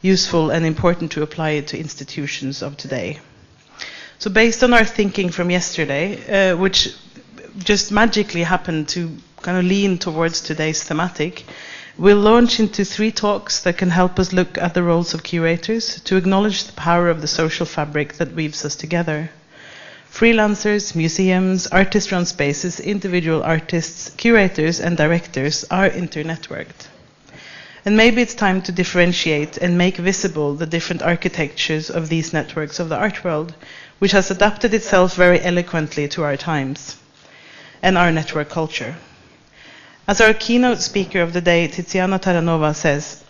useful and important to apply it to institutions of today. So based on our thinking from yesterday, which just magically happened to kind of lean towards today's thematic, we'll launch into 3 talks that can help us look at the roles of curators to acknowledge the power of the social fabric that weaves us together. Freelancers, museums, artist-run spaces, individual artists, curators, and directors are internetworked. And maybe it's time to differentiate and make visible the different architectures of these networks of the art world, which has adapted itself very eloquently to our times and our network culture. As our keynote speaker of the day, Tiziana Taranova, says,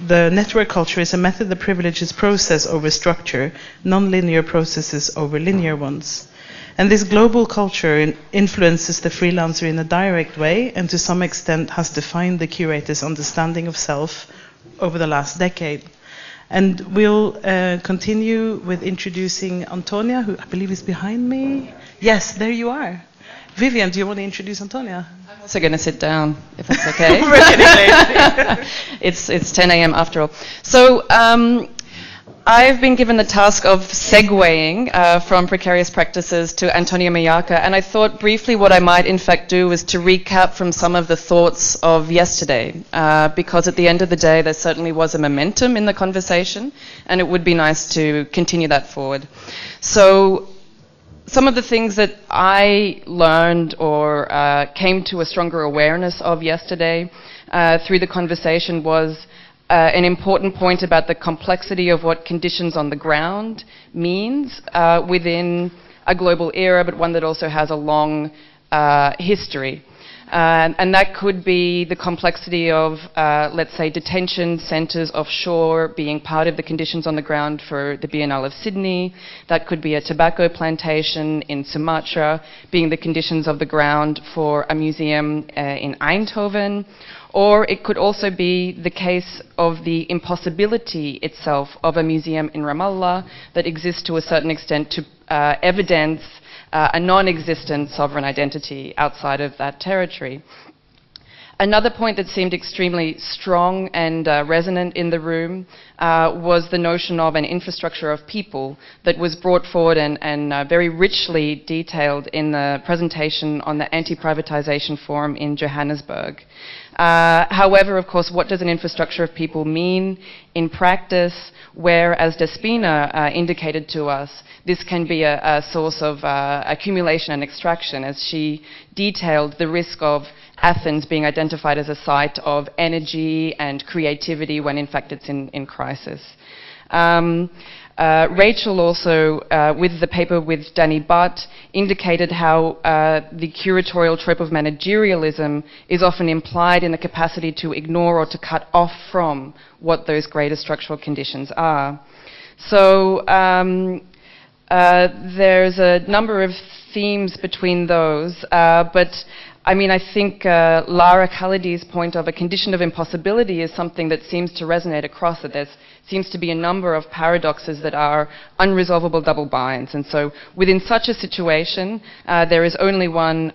the network culture is a method that privileges process over structure, non-linear processes over linear ones. And this global culture influences the freelancer in a direct way and to some extent has defined the curator's understanding of self over the last decade. And we'll continue with introducing Antonia, who I believe is behind me. Yes, there you are. Vivian, do you want to introduce Antonia? I'm also going to sit down, if that's okay. It's 10 a.m. after all. So I've been given the task of segueing from precarious practices to Antonia Miyaka, and I thought briefly what I might in fact do is to recap from some of the thoughts of yesterday, because at the end of the day there certainly was a momentum in the conversation, and it would be nice to continue that forward. So some of the things that I learned or came to a stronger awareness of yesterday through the conversation was an important point about the complexity of what conditions on the ground means within a global era, but one that also has a long history. And that could be the complexity of, let's say, detention centres offshore being part of the conditions on the ground for the Biennale of Sydney. That could be a tobacco plantation in Sumatra being the conditions of the ground for a museum in Eindhoven. Or it could also be the case of the impossibility itself of a museum in Ramallah that exists to a certain extent to evidence a non-existent sovereign identity outside of that territory. Another point that seemed extremely strong and resonant in the room was the notion of an infrastructure of people that was brought forward and very richly detailed in the presentation on the Anti-Privatization Forum in Johannesburg. However, of course, what does an infrastructure of people mean in practice, where, as Despina indicated to us, this can be a source of accumulation and extraction, as she detailed the risk of Athens being identified as a site of energy and creativity when in fact it's in crisis. Rachel also, with the paper with Danny Butt, indicated how the curatorial trope of managerialism is often implied in the capacity to ignore or to cut off from what those greater structural conditions are. So there's a number of themes between those, but I mean, I think Lara Khalidi's point of a condition of impossibility is something that seems to resonate across it. There seems to be a number of paradoxes that are unresolvable double binds. And so within such a situation, there is only one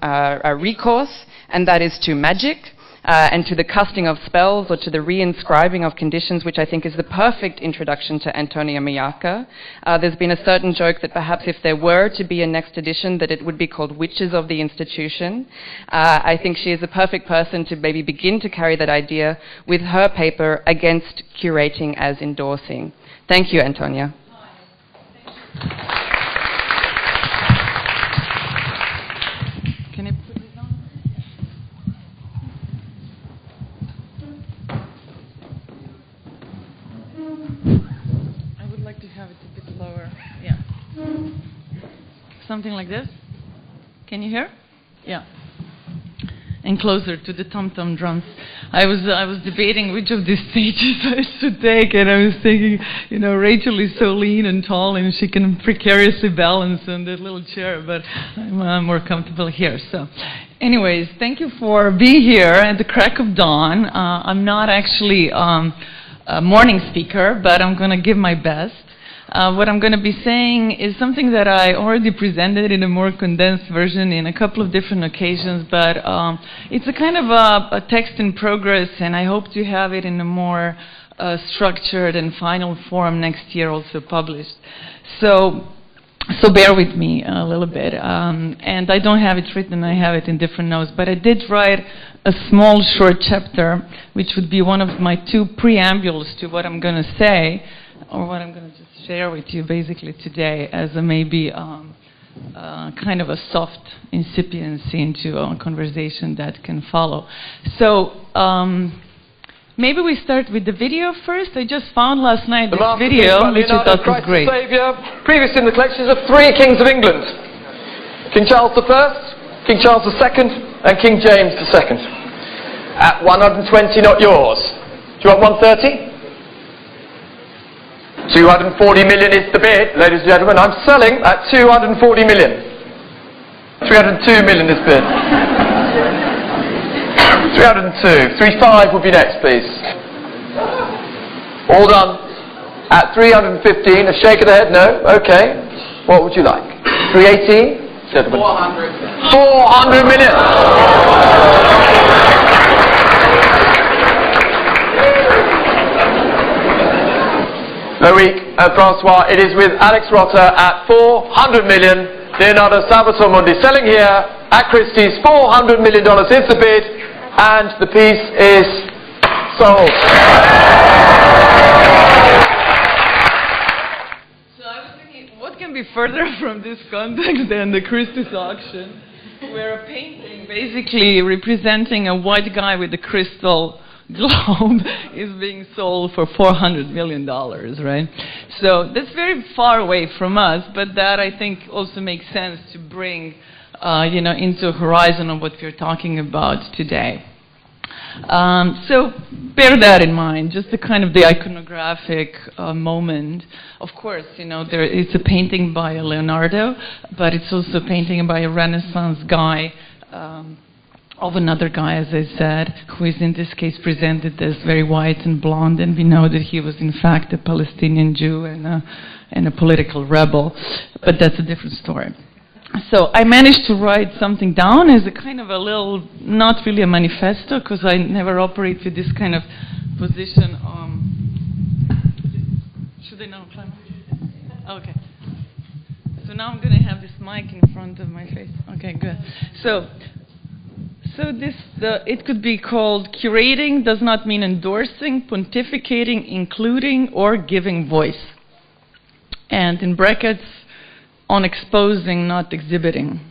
recourse, and that is to magic. And to the casting of spells or to the reinscribing of conditions, which I think is the perfect introduction to Antonia Miyaka. There's been a certain joke that perhaps if there were to be a next edition, that it would be called Witches of the Institution. I think she is the perfect person to maybe begin to carry that idea with her paper, Against Curating as Endorsing. Thank you, Antonia. Something like this? Can you hear? Yeah. And closer to the tom-tom drums. I was debating which of these stages I should take, and I was thinking, you know, Rachel is so lean and tall, and she can precariously balance on that little chair, but I'm more comfortable here. So, anyways, thank you for being here at the crack of dawn. I'm not actually a morning speaker, but I'm going to give my best. What I'm going to be saying is something that I already presented in a more condensed version in a couple of different occasions, but it's a kind of a text in progress, and I hope to have it in a more structured and final form next year, also published. So bear with me a little bit. And I don't have it written, I have it in different notes, but I did write a small short chapter, which would be one of my 2 preambles to what I'm going to say, or what I'm going to just share with you basically today as a maybe kind of a soft incipiency into a conversation that can follow. So maybe we start with the video first. I just found last night this video, which I thought was great. Saviour, previous in the collections of 3 kings of England. King Charles I, King Charles II, and King James II. At 120, not yours. Do you want 130? 240 million is the bid, ladies and gentlemen. I'm selling at 240 million. 302 million is bid. 302. 35 would be next, please. All done. At 315, a shake of the head, no? Okay. What would you like? 318? Gentlemen. 400. 400 million. Loic and Francois, it is with Alex Rotter at 400 million. Leonardo Salvatore Mundi selling here at Christie's. $400 million is the bid, and the piece is sold. So I was thinking, what can be further from this context than the Christie's auction, where a painting basically representing a white guy with a crystal globe is being sold for $400 million, right? So that's very far away from us, but that I think also makes sense to bring, into a horizon of what we're talking about today. So bear that in mind, just the kind of the iconographic moment. Of course, it's a painting by a Leonardo, but it's also a painting by a Renaissance guy, of another guy, as I said, who is in this case presented as very white and blonde, and we know that he was in fact a Palestinian Jew and a political rebel, but that's a different story. So I managed to write something down as a kind of a little, not really a manifesto, because I never operate with this kind of position. Should I now climb? Okay. So now I'm going to have this mic in front of my face. Okay, good. So it could be called curating does not mean endorsing, pontificating, including, or giving voice. And in brackets, on exposing, not exhibiting.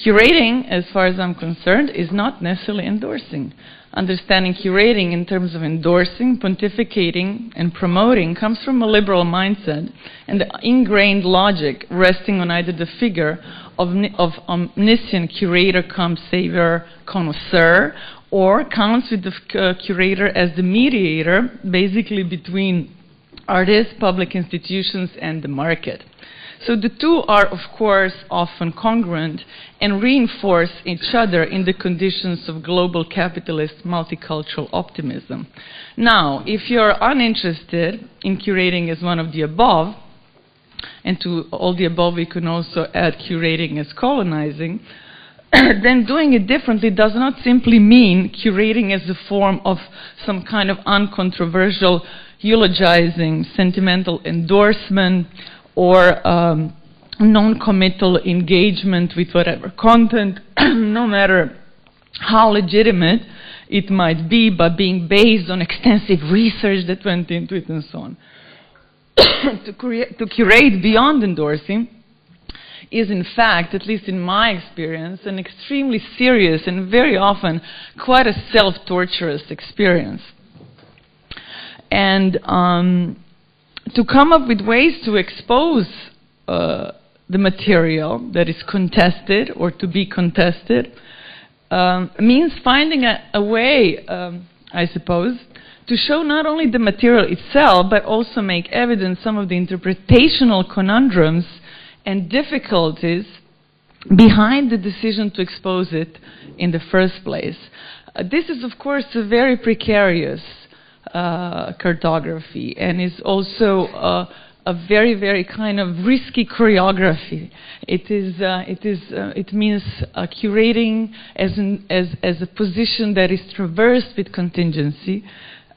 Curating, as far as I'm concerned, is not necessarily endorsing. Understanding curating in terms of endorsing, pontificating, and promoting comes from a liberal mindset and the ingrained logic resting on either the figure of omniscient curator cum savior connoisseur, or counts with the curator as the mediator, basically between artists, public institutions, and the market. So the two are, of course, often congruent and reinforce each other in the conditions of global capitalist multicultural optimism. Now, if you're uninterested in curating as one of the above, and to all the above we can also add curating as colonizing, then doing it differently does not simply mean curating as a form of some kind of uncontroversial, eulogizing, sentimental endorsement, or non-committal engagement with whatever content, no matter how legitimate it might be, but being based on extensive research that went into it and so on. To curate beyond endorsing is, in fact, at least in my experience, an extremely serious and very often quite a self-torturous experience. And to come up with ways to expose the material that is contested or to be contested means finding a way, I suppose, to show not only the material itself, but also make evident some of the interpretational conundrums and difficulties behind the decision to expose it in the first place. This is, of course, a very precarious cartography, and is also a very, very kind of risky choreography. It means curating as a position that is traversed with contingency,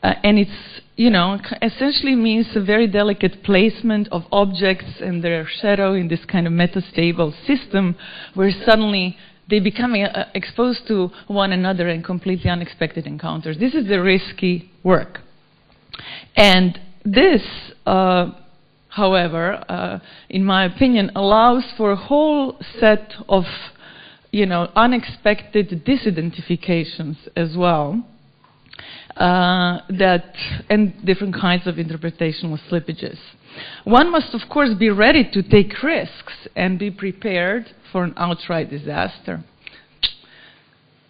and it's, you know, essentially means a very delicate placement of objects and their shadow in this kind of metastable system, where suddenly they become exposed to one another in completely unexpected encounters. This is the risky work. And this, however, in my opinion, allows for a whole set of, you know, unexpected disidentifications as well, and different kinds of interpretational slippages. One must, of course, be ready to take risks and be prepared for an outright disaster.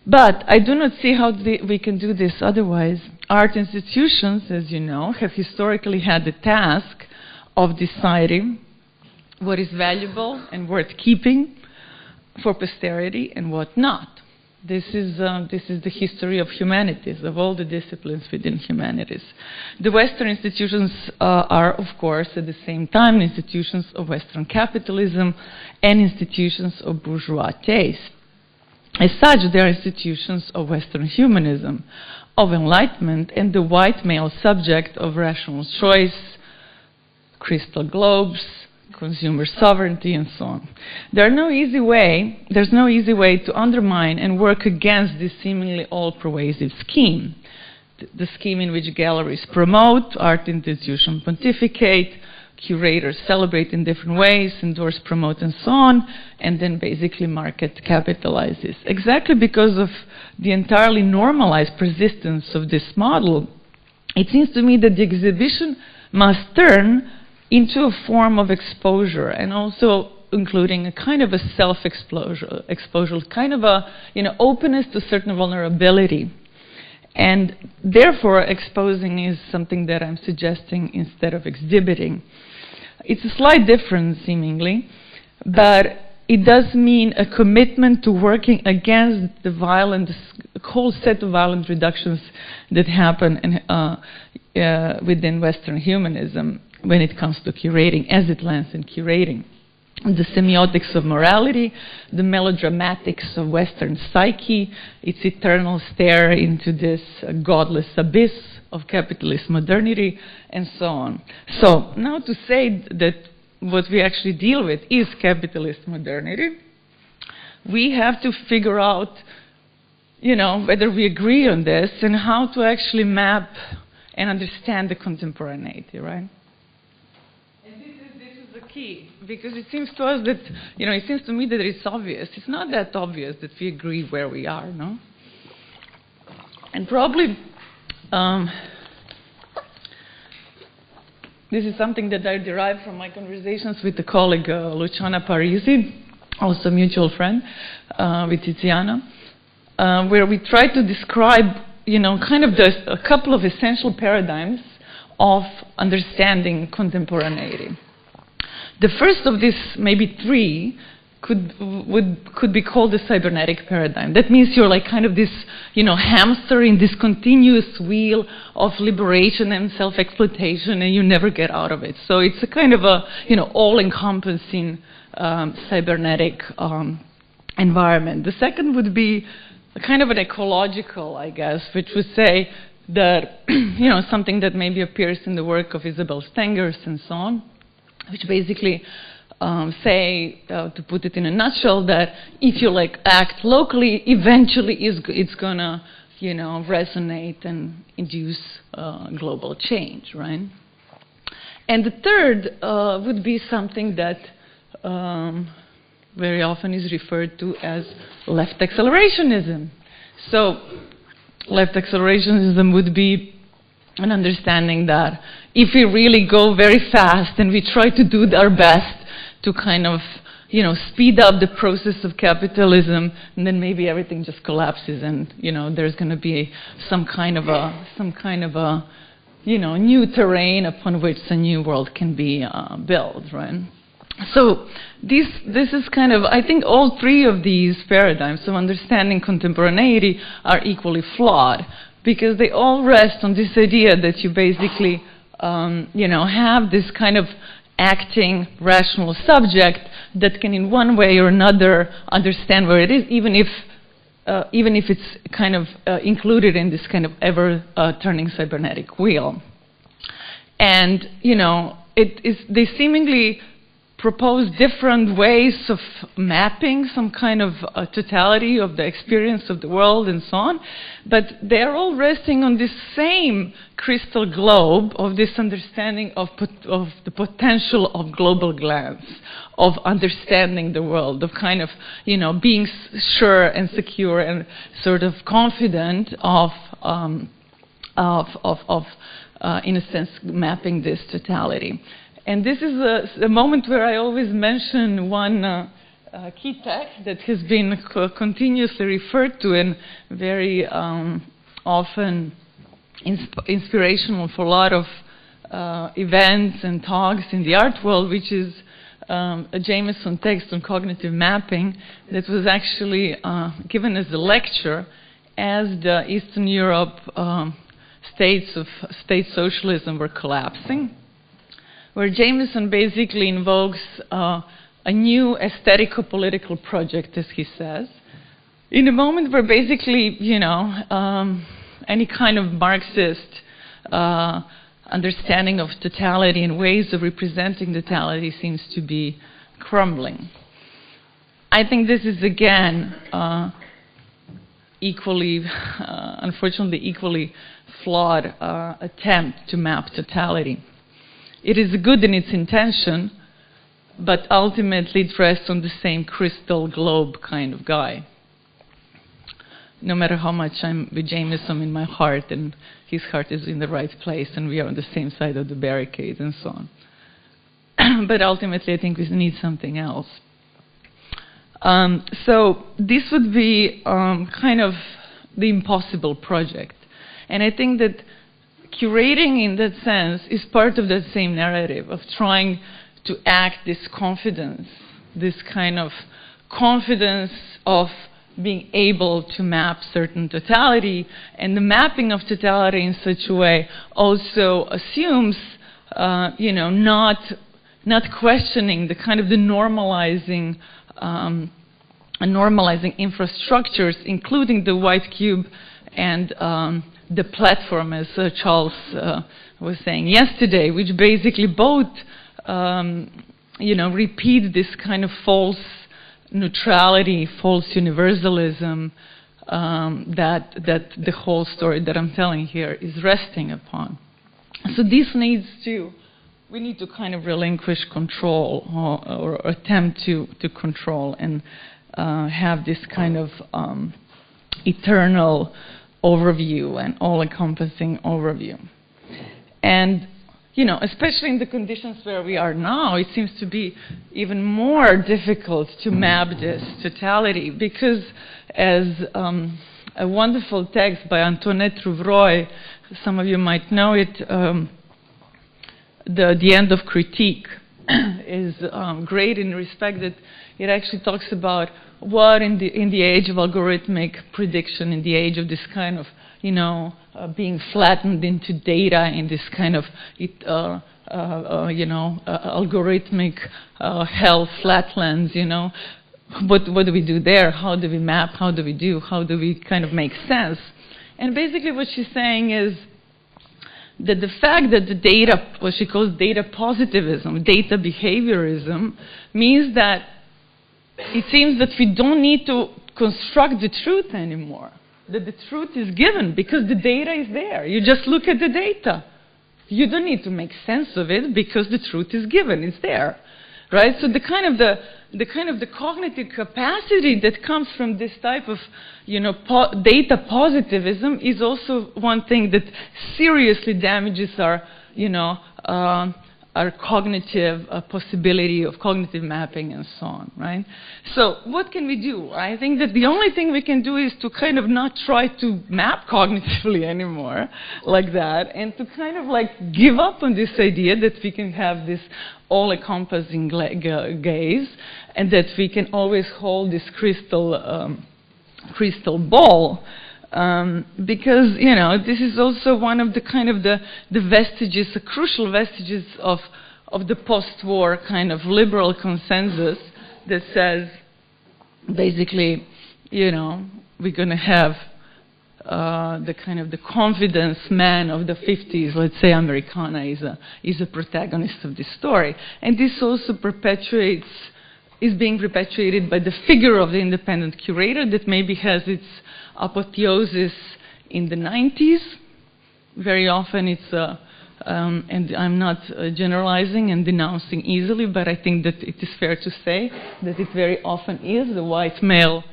But I do not see how we can do this otherwise. Art institutions, as you know, have historically had the task of deciding what is valuable and worth keeping for posterity and what not. This is the history of humanities, of all the disciplines within humanities. The Western institutions are, of course, at the same time institutions of Western capitalism and institutions of bourgeois taste. As such, they are institutions of Western humanism, of enlightenment, and the white male subject of rational choice, crystal globes, consumer sovereignty, and so on. There's no easy way to undermine and work against this seemingly all-pervasive scheme. The scheme in which galleries promote, art institutions pontificate, curators celebrate in different ways, endorse, promote, and so on, and then basically market capitalizes. Exactly because of the entirely normalized persistence of this model, it seems to me that the exhibition must turn into a form of exposure, and also including a kind of a self-exposure, kind of a, you know, openness to certain vulnerability. And therefore, exposing is something that I'm suggesting instead of exhibiting. It's a slight difference, seemingly, but it does mean a commitment to working against the violent, a whole set of violent reductions that happen within Western humanism when it comes to curating, as it lands in curating. The semiotics of morality, the melodramatics of Western psyche, its eternal stare into this godless abyss of capitalist modernity, and so on. So now to say that what we actually deal with is capitalist modernity, we have to figure out, you know, whether we agree on this and how to actually map and understand the contemporaneity, right? Key, because it seems to us that, you know, it seems to me that it's obvious. It's not that obvious that we agree where we are, no? And probably this is something that I derived from my conversations with the colleague Luciana Parisi, also a mutual friend with Tiziana, where we try to describe, you know, kind of a couple of essential paradigms of understanding contemporaneity. The first of these, maybe three, could be called the cybernetic paradigm. That means you're like kind of this, you know, hamster in this continuous wheel of liberation and self-exploitation, and you never get out of it. So it's a kind of a, you know, all-encompassing cybernetic environment. The second would be a kind of an ecological, I guess, which would say that, you know, something that maybe appears in the work of Isabel Stengers and so on, which basically say, to put it in a nutshell, that if you like act locally, eventually it's gonna, you know, resonate and induce global change, right? And the third would be something that very often is referred to as left accelerationism. So left accelerationism would be an understanding that if we really go very fast and we try to do our best to kind of, you know, speed up the process of capitalism, and then maybe everything just collapses, and, you know, there's going to be some kind of a, you know, new terrain upon which a new world can be built, right? So this is kind of, I think all three of these paradigms of understanding contemporaneity are equally flawed, because they all rest on this idea that you basically, you know, have this kind of acting, rational subject that can in one way or another understand where it is, even if it's kind of included in this kind of ever-turning cybernetic wheel. And, you know, they seemingly propose different ways of mapping some kind of totality of the experience of the world and so on, but they're all resting on this same crystal globe of this understanding of the potential of global glance, of understanding the world, of kind of, you know, being sure and secure and sort of confident of in a sense, mapping this totality. And this is a moment where I always mention one key text that has been continuously referred to and very often inspirational for a lot of events and talks in the art world, which is a Jameson text on cognitive mapping that was actually given as a lecture as the Eastern Europe states of state socialism were collapsing, where Jameson basically invokes a new aesthetico-political project, as he says, in a moment where basically, you know, any kind of Marxist understanding of totality and ways of representing totality seems to be crumbling. I think this is, again, unfortunately, equally flawed attempt to map totality. It is good in its intention, but ultimately it rests on the same crystal globe kind of guy. No matter how much I'm with Jameson in my heart, and his heart is in the right place, and we are on the same side of the barricade, and so on. But ultimately, I think we need something else. So this would be kind of the impossible project. And I think that curating in that sense is part of that same narrative of trying to act this confidence, this kind of confidence of being able to map certain totality. And the mapping of totality in such a way also assumes, you know, not questioning the kind of the normalizing infrastructures, including the white cube and the platform, as Charles was saying yesterday, which basically both, you know, repeat this kind of false neutrality, false universalism that the whole story that I'm telling here is resting upon. So this needs to, we need to kind of relinquish control or attempt to control and have this kind of eternal overview and all-encompassing overview. And, you know, especially in the conditions where we are now, it seems to be even more difficult to map this totality because, as a wonderful text by Antoinette Rouvroy, some of you might know it, The End of Critique, is great in the respect that it actually talks about what in the age of algorithmic prediction, in the age of this kind of, you know, being flattened into data in this kind of, algorithmic hell flatlands, you know, what do we do there? How do we map? How do we kind of make sense? And basically what she's saying is that the fact that the data, what she calls data positivism, data behaviorism, means that it seems that we don't need to construct the truth anymore, that the truth is given because the data is there. You just look at the data. You don't need to make sense of it because the truth is given. It's there, right? So the kind of the cognitive capacity that comes from this type of, you know, data positivism is also one thing that seriously damages our, you know, our cognitive possibility of cognitive mapping and so on, right? So what can we do? I think that the only thing we can do is to kind of not try to map cognitively anymore like that, and to kind of like give up on this idea that we can have this all-encompassing gaze, and that we can always hold this crystal ball. Because, you know, this is also one of the kind of the vestiges, the crucial vestiges of of the post-war kind of liberal consensus that says, basically, we're going to have the kind of the confidence man of the 50s, let's say Americana is a protagonist of this story. And this also is being perpetuated by the figure of the independent curator that maybe has its apotheosis in the 90s. Very often it's, and I'm not generalizing and denouncing easily, but I think that it is fair to say that it very often is the white male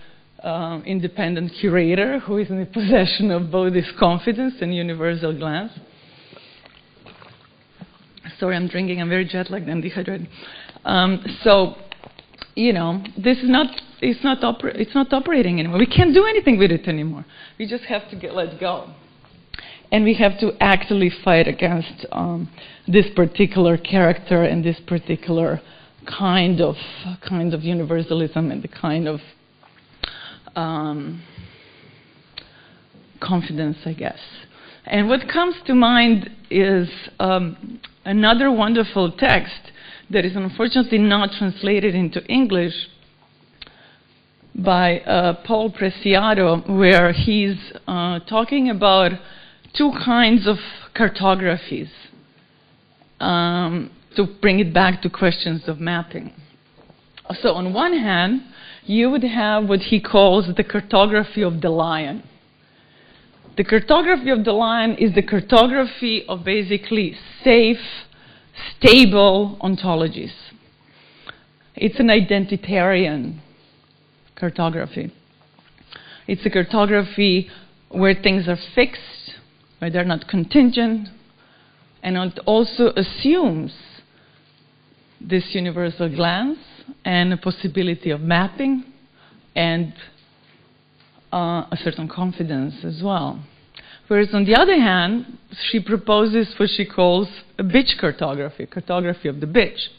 independent curator who is in the possession of both this confidence and universal glance. Sorry, I'm drinking. I'm very jet-lagged and dehydrated. This is it's not operating anymore. We can't do anything with it anymore. We just have to let go. And we have to actively fight against this particular character and this particular kind of universalism and the kind of confidence, I guess. And what comes to mind is another wonderful text that is unfortunately not translated into English by Paul Preciado, where he's talking about two kinds of cartographies to bring it back to questions of mapping. So on one hand, you would have what he calls the cartography of the lion. The cartography of the lion is the cartography of basically safe, stable ontologies. It's an identitarian cartography. It's a cartography where things are fixed, where they're not contingent, and it also assumes this universal glance and a possibility of mapping and a certain confidence as well. Whereas on the other hand, she proposes what she calls a bitch cartography of the bitch,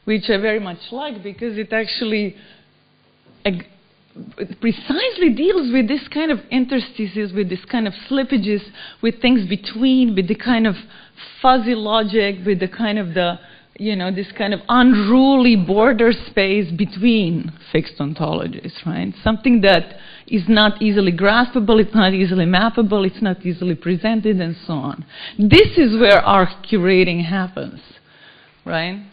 which I very much like because it actually precisely deals with this kind of interstices, with this kind of slippages, with things between, with the kind of fuzzy logic, with the kind of this kind of unruly border space between fixed ontologies, right? Something that is not easily graspable, it's not easily mappable, it's not easily presented, and so on. This is where our curating happens, right?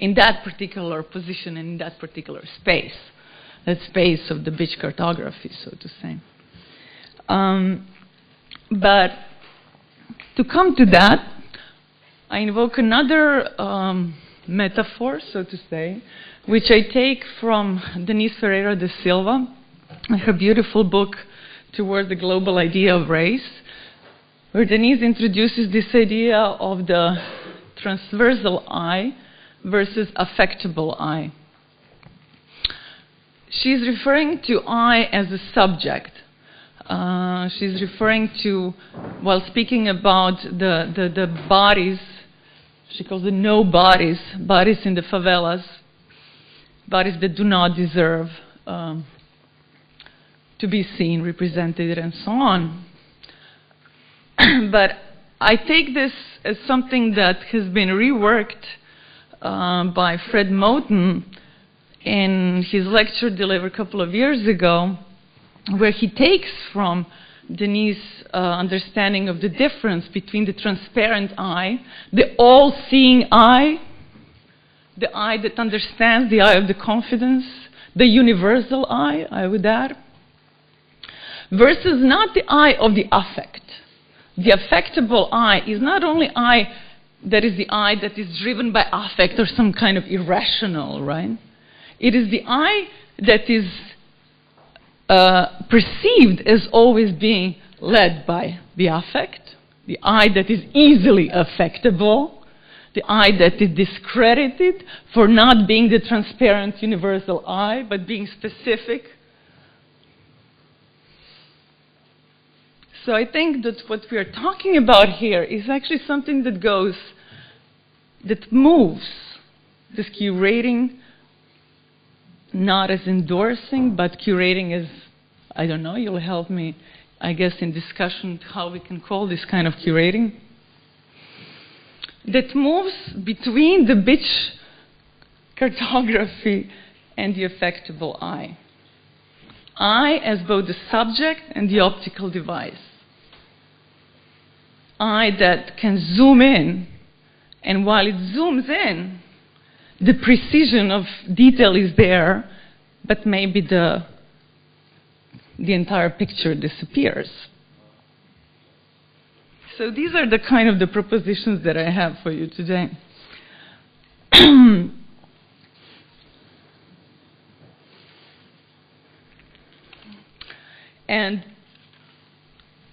In that particular position, in that particular space, that space of the bitch cartography, so to say. But to come to that, I invoke another metaphor, so to say, which I take from Denise Ferreira da Silva, her beautiful book, Toward the Global Idea of Race, where Denise introduces this idea of the transversal I versus affectable I. She's referring to I as a subject. She's referring to, while speaking about the bodies, she calls it no bodies, bodies in the favelas, bodies that do not deserve to be seen, represented, and so on. But I take this as something that has been reworked by Fred Moten in his lecture delivered a couple of years ago, where he takes from Denise's understanding of the difference between the transparent I, the all-seeing I, the I that understands, the I of the confidence, the universal I would add, versus not the I of the affect. The affectable I is not only I that is the I that is driven by affect or some kind of irrational, right? It is the I that is perceived as always being led by the affect, the I that is easily affectable, the I that is discredited for not being the transparent universal I, but being specific. So I think that what we are talking about here is actually something that moves this curating, not as endorsing, but curating as, I don't know, you'll help me, I guess, in discussion how we can call this kind of curating. that moves between the beach cartography and the affectable eye. Eye as both the subject and the optical device. Eye that can zoom in, and while it zooms in, the precision of detail is there, but maybe the entire picture disappears. So these are the kind of the propositions that I have for you today. And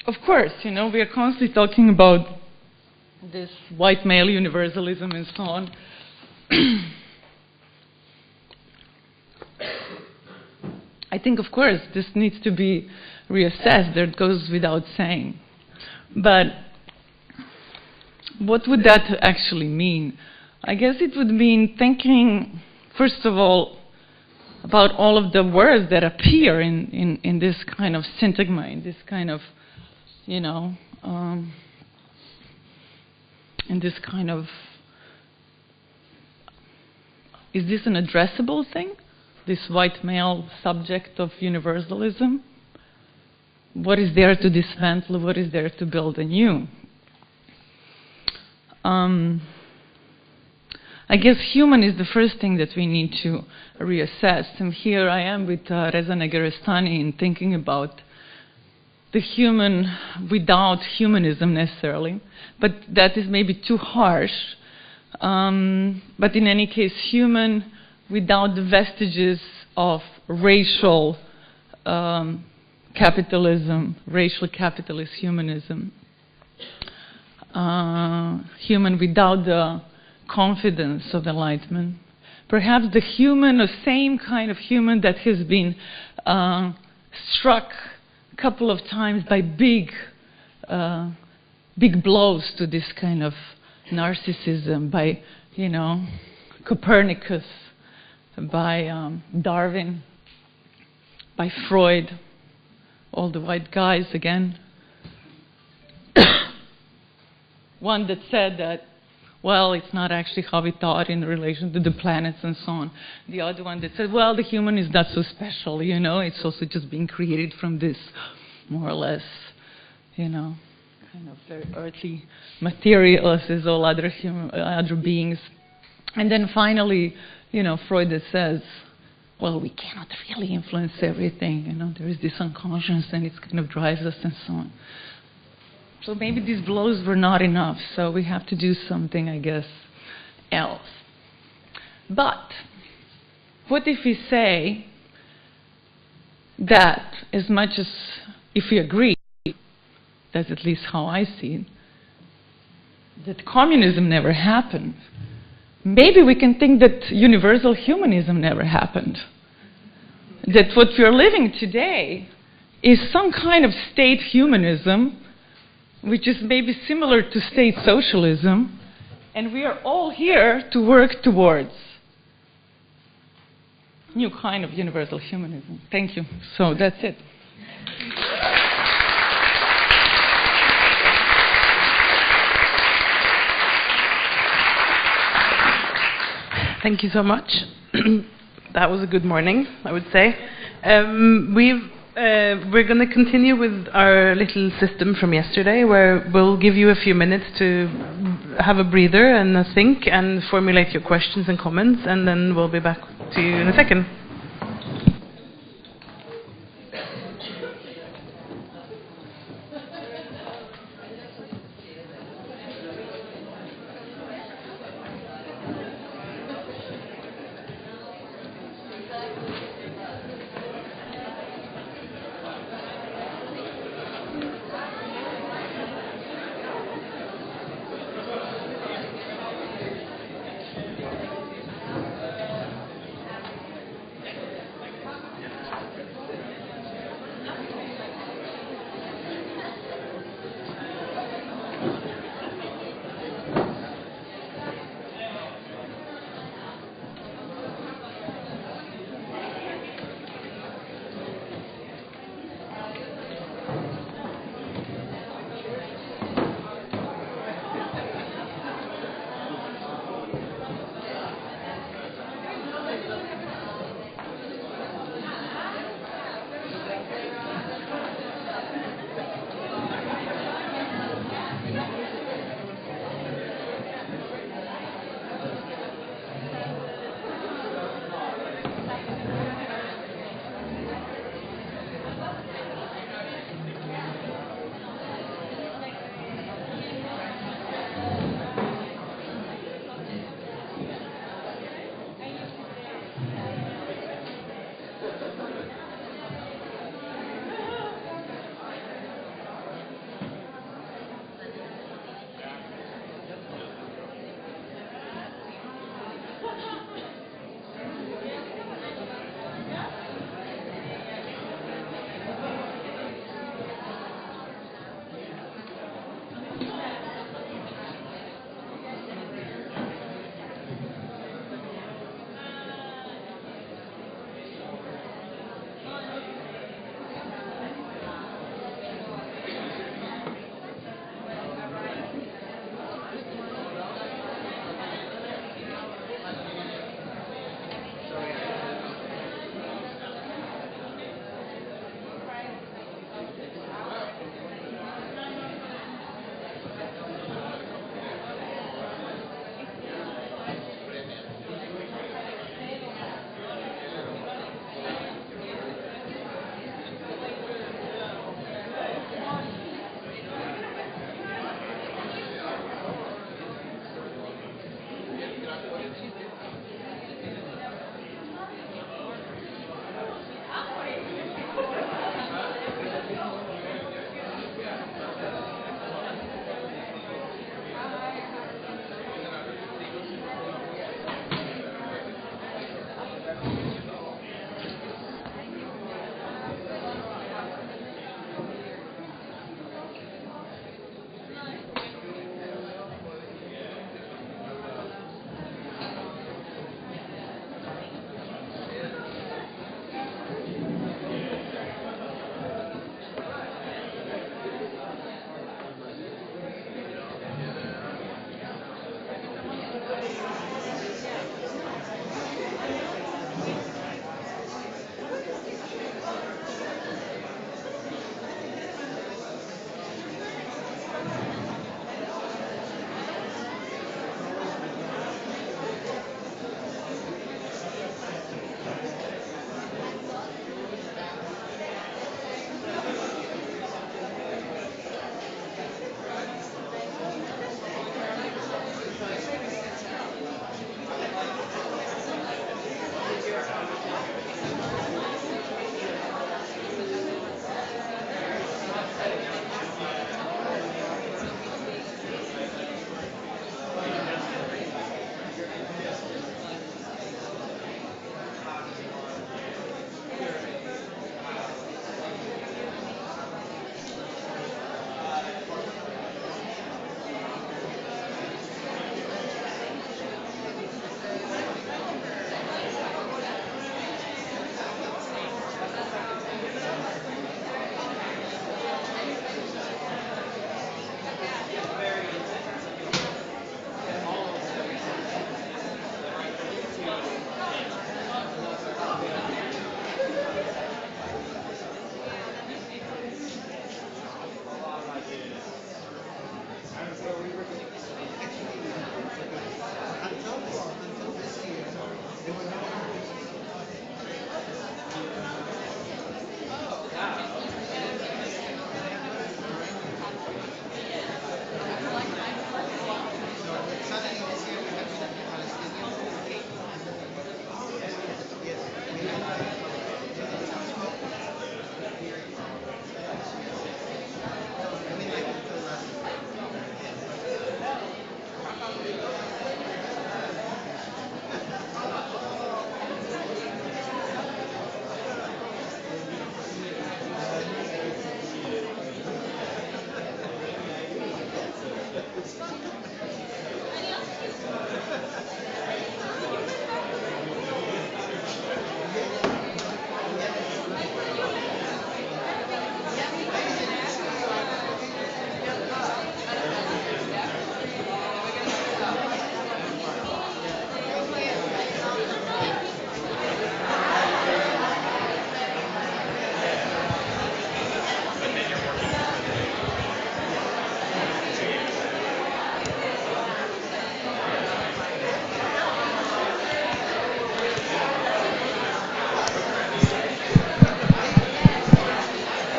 of course, we are constantly talking about this white male universalism and so on. I think, of course, this needs to be reassessed. That goes without saying. But what would that actually mean? I guess it would mean thinking, first of all, about all of the words that appear in this kind of syntagma, in this kind of, in this kind of, is this an addressable thing? This white male subject of universalism? What is there to dismantle? What is there to build anew? I guess human is the first thing that we need to reassess. And here I am with Reza Negarestani in thinking about the human without humanism necessarily. But that is maybe too harsh. But in any case, human without the vestiges of racial capitalism, racial capitalist humanism. Human without the confidence of enlightenment. Perhaps the human, the same kind of human that has been struck a couple of times by big blows to this kind of narcissism by, Copernicus, by Darwin, by Freud, all the white guys again. One that said that, well, it's not actually how we thought in relation to the planets and so on. The other one that said, well, the human is not so special, it's also just being created from this, more or less, kind of very earthly materials as all other other beings. And then finally, Freud that says, well, we cannot really influence everything, there is this unconscious and it kind of drives us and so on. So maybe these blows were not enough, so we have to do something, I guess, else. But what if we say that as much as, if we agree, that's at least how I see it, that communism never happened, maybe we can think that universal humanism never happened. That what we are living today is some kind of state humanism, which is maybe similar to state socialism, and we are all here to work towards new kind of universal humanism. Thank you. So that's it. Thank you so much. That was a good morning, I would say. We're going to continue with our little system from yesterday, where we'll give you a few minutes to have a breather and think and formulate your questions and comments, and then we'll be back to you in a second.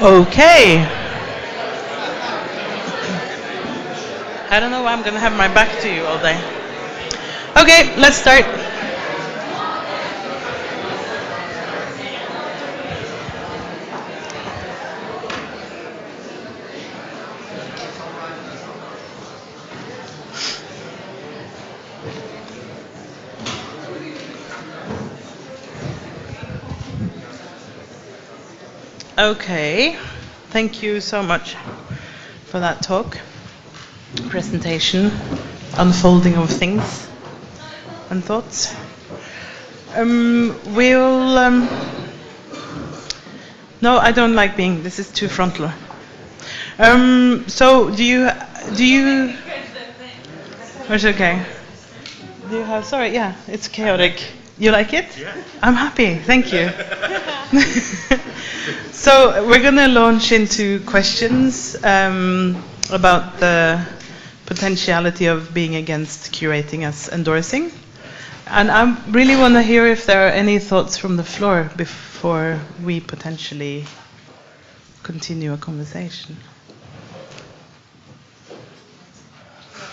Okay. I don't know why I'm going to have my back to you all day. Okay, let's start. Okay, thank you so much for that talk, presentation, unfolding of things and thoughts. No, I don't like being, this is too frontal. So do you, it's okay. Do you have, sorry, yeah, it's chaotic. You like it? Yeah. I'm happy, thank you. So we're going to launch into questions about the potentiality of being against curating as endorsing. And I really want to hear if there are any thoughts from the floor before we potentially continue a conversation.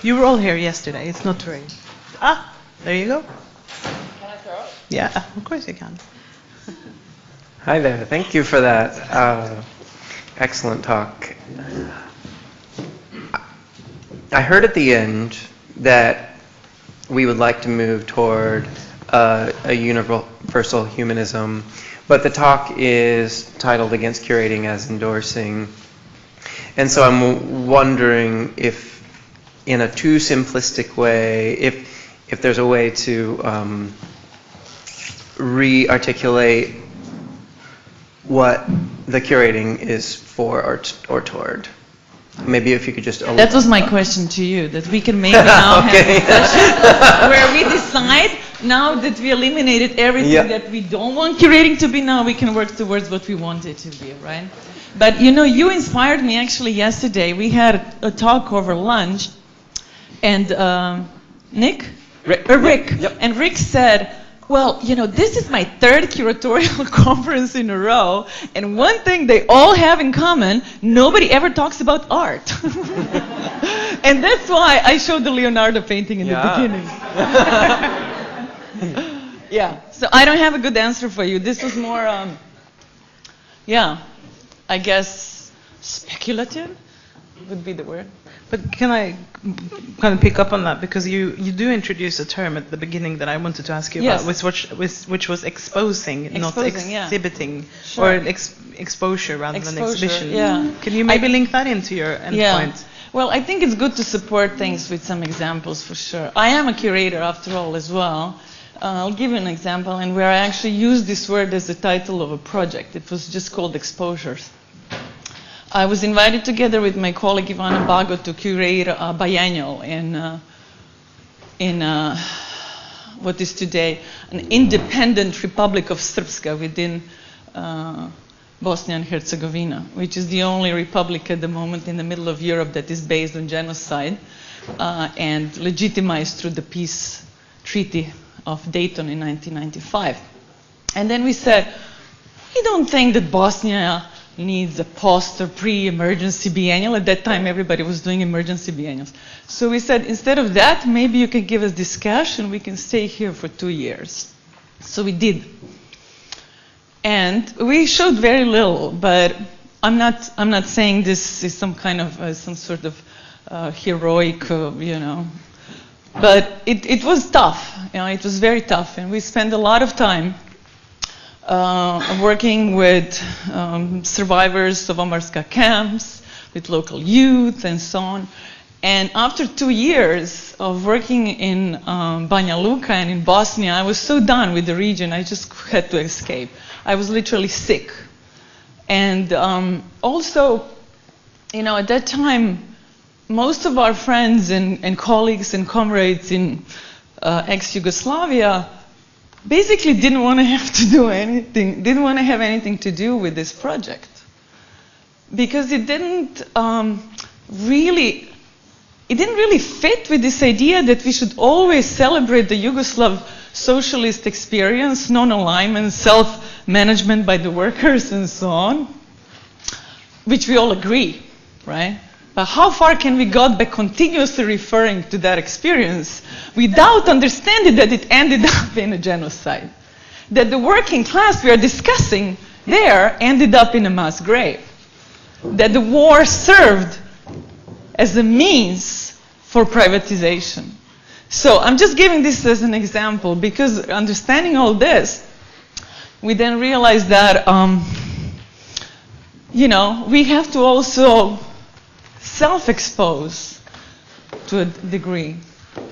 You were all here yesterday, it's not very... Ah, there you go. Can I throw it? Yeah, of course you can. Hi there. Thank you for that excellent talk. I heard at the end that we would like to move toward a universal humanism, but the talk is titled Against Curating as Endorsing. And so I'm wondering if, in a too simplistic way, if there's a way to re-articulate what the curating is for or toward. Maybe if you could just... That was my question to you, that we can maybe now have a session where we decide, now that we eliminated everything that we don't want curating to be, now we can work towards what we want it to be, right? But you know, you inspired me actually yesterday. We had a talk over lunch, and Rick. Yep. And Rick said, well, you know, this is my third curatorial conference in a row, and one thing they all have in common, nobody ever talks about art. And that's why I showed the Leonardo painting in the beginning. Yeah, so I don't have a good answer for you. This was more, I guess speculative would be the word. But can I kind of pick up on that, because you do introduce a term at the beginning that I wanted to ask you about, which was exposing, not exhibiting, or exposure rather than exhibition. Yeah. Can you maybe link that into your endpoint? Well, I think it's good to support things with some examples for sure. I am a curator after all as well. I'll give you an example, and where I actually used this word as the title of a project. It was just called Exposures. I was invited together with my colleague Ivana Bago to curate a biennial in what is today an independent Republic of Srpska within Bosnia and Herzegovina, which is the only republic at the moment in the middle of Europe that is based on genocide and legitimized through the peace treaty of Dayton in 1995. And then we said, we don't think that Bosnia needs a post or pre-emergency biennial. At that time, everybody was doing emergency biennials. So we said, instead of that, maybe you can give us this cash and we can stay here for 2 years. So we did. And we showed very little, but I'm not saying this is some kind of, some sort of heroic, but it was tough. It was very tough, and we spent a lot of time working with survivors of Omarska camps, with local youth and so on. And after 2 years of working in Banja Luka and in Bosnia, I was so done with the region, I just had to escape. I was literally sick. And also, at that time, most of our friends and colleagues and comrades in ex-Yugoslavia basically didn't want to have to do anything, didn't want to have anything to do with this project. Because it didn't really fit with this idea that we should always celebrate the Yugoslav socialist experience, non-alignment, self-management by the workers and so on. which we all agree, right? But how far can we go by continuously referring to that experience without understanding that it ended up in a genocide? That the working class we are discussing there ended up in a mass grave. That the war served as a means for privatization. So I'm just giving this as an example because understanding all this, we then realize that, we have to also self-expose to a degree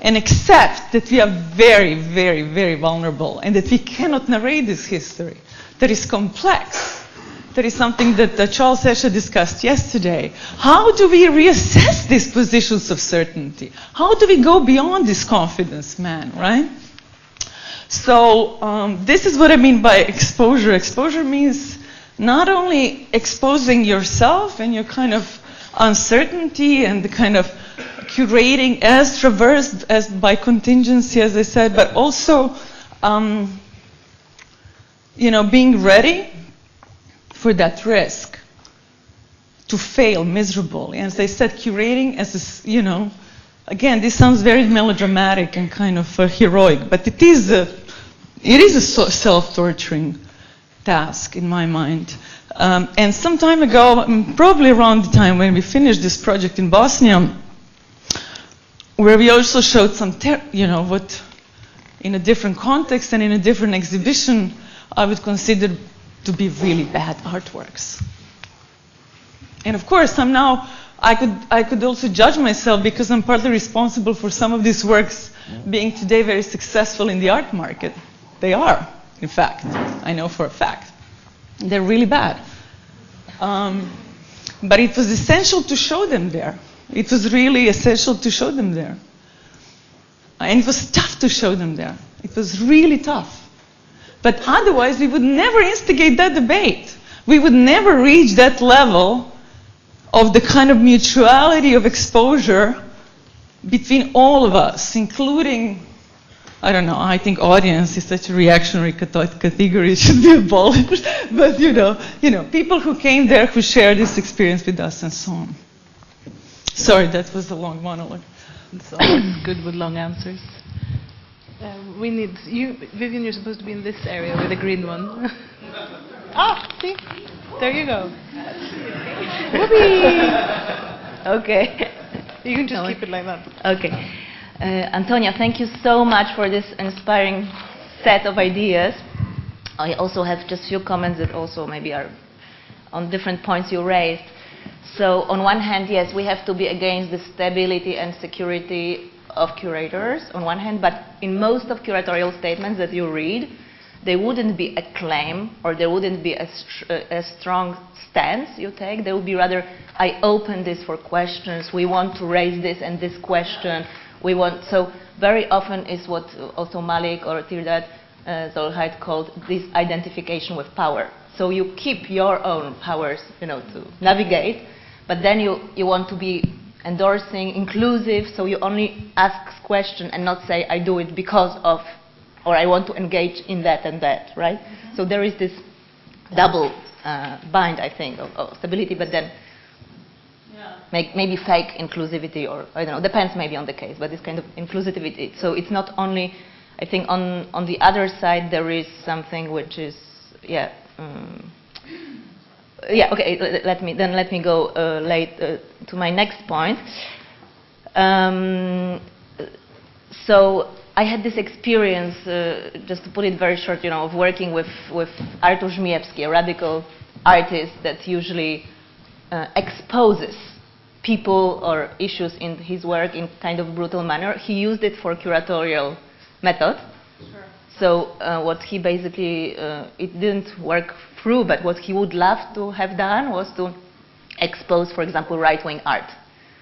and accept that we are very, very, very vulnerable and that we cannot narrate this history that is complex. That is something that Charles Escher discussed yesterday. How do we reassess these positions of certainty? How do we go beyond this confidence man, right? So this is what I mean by exposure. Exposure means not only exposing yourself and your kind of uncertainty and the kind of curating as traversed as by contingency, as I said, but also, being ready for that risk to fail miserably. As I said, curating as again, this sounds very melodramatic and kind of heroic, but it is a self-torturing task in my mind. And some time ago, probably around the time when we finished this project in Bosnia, where we also showed some, what in a different context and in a different exhibition, I would consider to be really bad artworks. And of course, I could also judge myself because I'm partly responsible for some of these works being today very successful in the art market. They are, in fact. I know for a fact. They're really bad. But it was essential to show them there. It was really essential to show them there. And it was tough to show them there. It was really tough. But otherwise, we would never instigate that debate. We would never reach that level of the kind of mutuality of exposure between all of us, including, I don't know, I think audience is such a reactionary category, it should be abolished. But, people who came there, who shared this experience with us and so on. Sorry, that was a long monologue. It's always good with long answers. We need you, Vivian. You're supposed to be in this area with the green one. See, there you go. Okay. You can just keep it like that. Okay. Antonia, thank you so much for this inspiring set of ideas. I also have just a few comments that also maybe are on different points you raised. So on one hand, yes, we have to be against the stability and security of curators on one hand, but in most of curatorial statements that you read, there wouldn't be a claim or there wouldn't be a strong stance you take. There would be rather, I open this for questions, we want to raise this and this question, so very often is what also Malik or Tirdad Zolhait called this identification with power. So you keep your own powers, to navigate, but then you want to be endorsing, inclusive, so you only ask question and not say, I do it because of, or I want to engage in that and that, right? Mm-hmm. So there is this double bind, I think, of stability, but then maybe fake inclusivity, or I don't know, depends maybe on the case, but this kind of inclusivity. So it's not only, I think on the other side there is something which is, okay, let me go to my next point. So I had this experience, just to put it very short, of working with Artur Żmijewski, a radical artist that usually exposes people or issues in his work in kind of brutal manner. He used it for curatorial method. Sure. So what he basically, it didn't work through, but what he would love to have done was to expose, for example, right-wing art.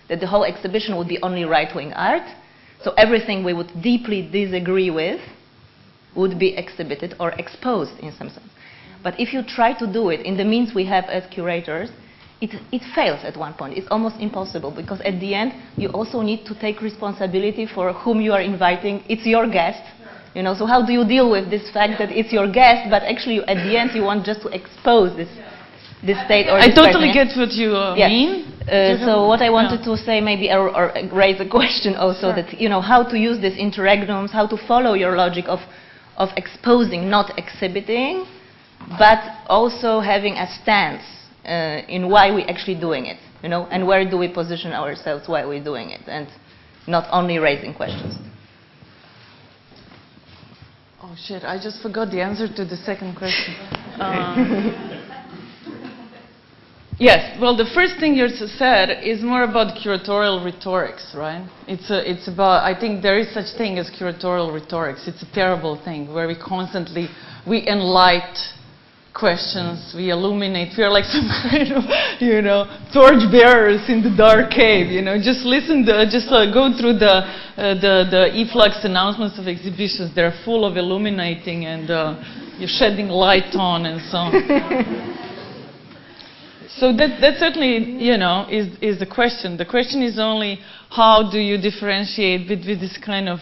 That the whole exhibition would be only right-wing art, so everything we would deeply disagree with would be exhibited or exposed in some sense. But if you try to do it in the means we have as curators, it fails at one point. It's almost impossible, because at the end you also need to take responsibility for whom you are inviting. It's your guest. So how do you deal with this fact that it's your guest, but actually at the end you want just to expose this state or I this totally person, get what you Yes. mean. So what I wanted to say, maybe or raise a question also, that how to use these interregnums, how to follow your logic of exposing, not exhibiting, but also having a stance in why we're actually doing it, and where do we position ourselves while we're doing it, and not only raising questions. Oh shit! I just forgot the answer to the second question. Yes, well, the first thing you said is more about curatorial rhetorics, right? It's about, I think there is such thing as curatorial rhetorics. It's a terrible thing where we enlight questions, we illuminate, we are like some kind of, torch bearers in the dark cave, just listen, go through the efflux announcements of exhibitions. They're full of illuminating and you're shedding light on and so on. So that certainly, is the question. The question is only how do you differentiate with this kind of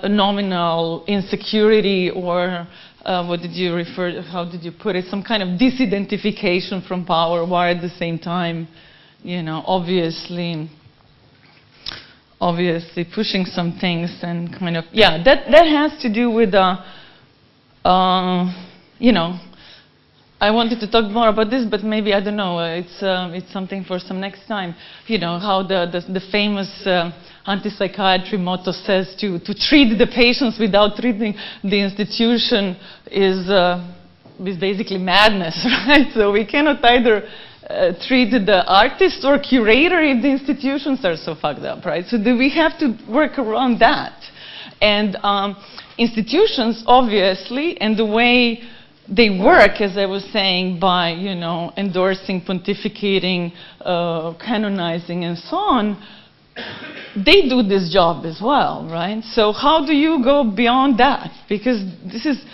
nominal insecurity, or what did you refer? How did you put it? Some kind of disidentification from power, while at the same time, obviously pushing some things and kind of that has to do with I wanted to talk more about this, but maybe, I don't know, it's something for some next time. How the famous anti-psychiatry motto says to treat the patients without treating the institution is basically madness, right? So we cannot either treat the artist or curator if the institutions are so fucked up, right? So we have to work around that. And institutions, obviously, and the way they work, as I was saying, by endorsing, pontificating, canonizing, and so on. They do this job as well, right? So how do you go beyond that? Because this is,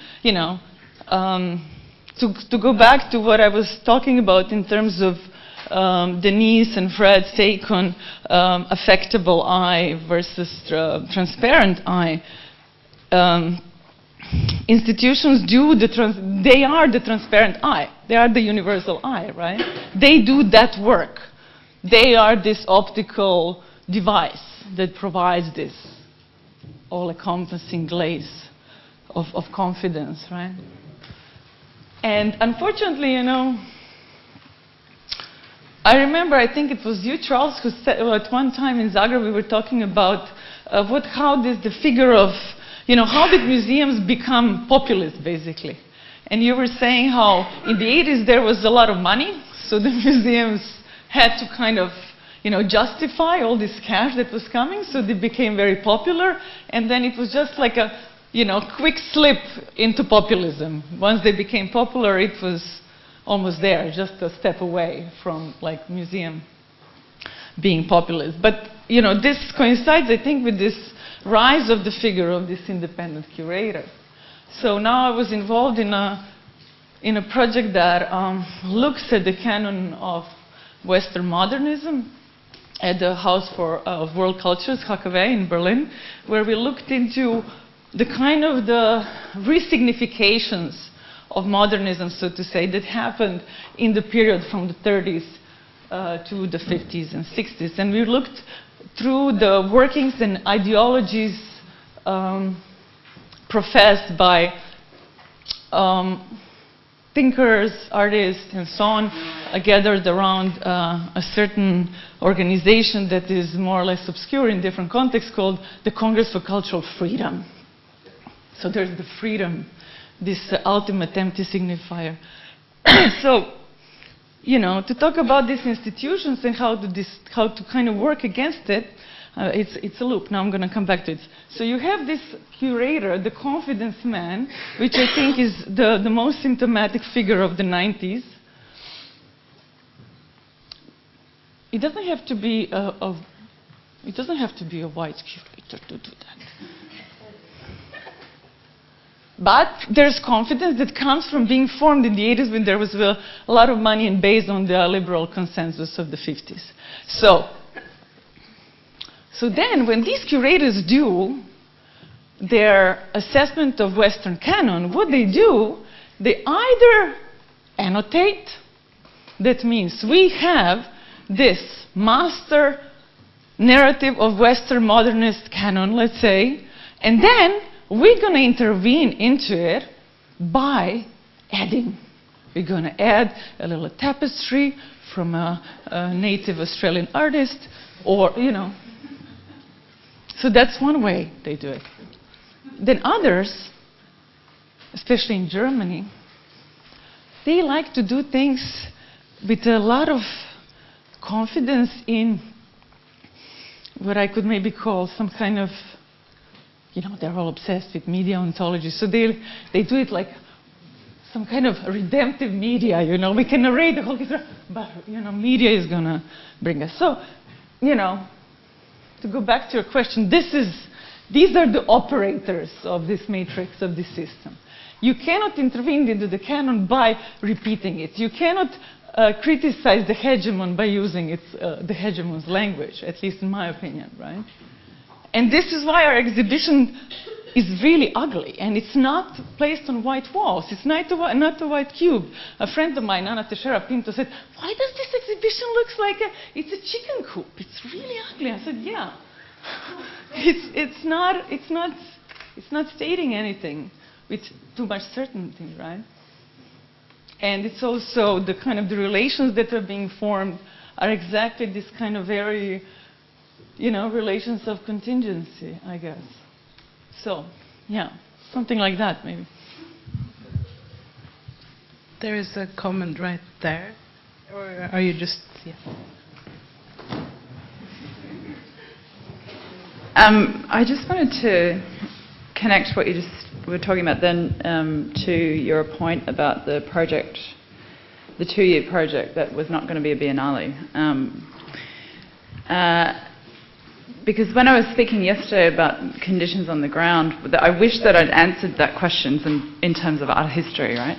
to go back to what I was talking about in terms of Denise and Fred's take on affectable eye versus transparent eye. Institutions they are the transparent eye. They are the universal eye, right? They do that work. They are this optical device that provides this all-encompassing glaze of confidence, right? And unfortunately, I remember, I think it was you, Charles, who said, at one time in Zagreb, we were talking about how the figure of how did museums become populist, basically? And you were saying how in the 80s there was a lot of money, so the museums had to kind of, justify all this cash that was coming, so they became very popular, and then it was just like a, quick slip into populism. Once they became popular, it was almost there, just a step away from, museum being populist. But, this coincides, I think, with this rise of the figure of this independent curator. So now I was involved in a project that looks at the canon of Western modernism at the House of World Cultures, HKW in Berlin, where we looked into the kind of the resignifications of modernism, so to say, that happened in the period from the 30s to the 50s and 60s. And we looked through the workings and ideologies professed by thinkers, artists, and so on, gathered around a certain organization that is more or less obscure in different contexts, called the Congress for Cultural Freedom. So there's the freedom, this ultimate empty signifier. So, to talk about these institutions and how to kind of work against it, it's a loop. Now I'm going to come back to it. So you have this curator, the confidence man, which I think is the most symptomatic figure of the 90s. It doesn't have to be a white curator to do that. But there's confidence that comes from being formed in the 80s when there was a lot of money and based on the liberal consensus of the 50s. So then when these curators do their assessment of Western canon, what they do, they either annotate That means we have this master narrative of Western modernist canon, let's say, and then we're going to intervene into it by adding. We're going to add a little tapestry from a native Australian artist, or, you know. So that's one way they do it. Then others, especially in Germany, they like to do things with a lot of confidence in what I could maybe call some kind of, you know, they're all obsessed with media ontology, so they do it like some kind of redemptive media, you know. We can narrate the whole history, but, you know, media is going to bring us. So, you know, to go back to your question, these are the operators of this matrix, of this system. You cannot intervene into the canon by repeating it. You cannot criticize the hegemon by using the hegemon's language, at least in my opinion, right? And this is why our exhibition is really ugly, and it's not placed on white walls. It's not a white cube. A friend of mine, Ana Teixeira Pinto, said, "Why does this exhibition look like it's a chicken coop? It's really ugly." I said, "Yeah, it's not stating anything with too much certainty, right?" And it's also the kind of the relations that are being formed are exactly this kind of very, you know, relations of contingency, I guess. So, yeah, something like that, maybe. There is a comment right there. Or are you just... Yeah. I just wanted to connect what you just were talking about then to your point about the project, the 2-year project that was not going to be a biennale. Because when I was speaking yesterday about conditions on the ground, I wish that I'd answered that question in terms of art history, right?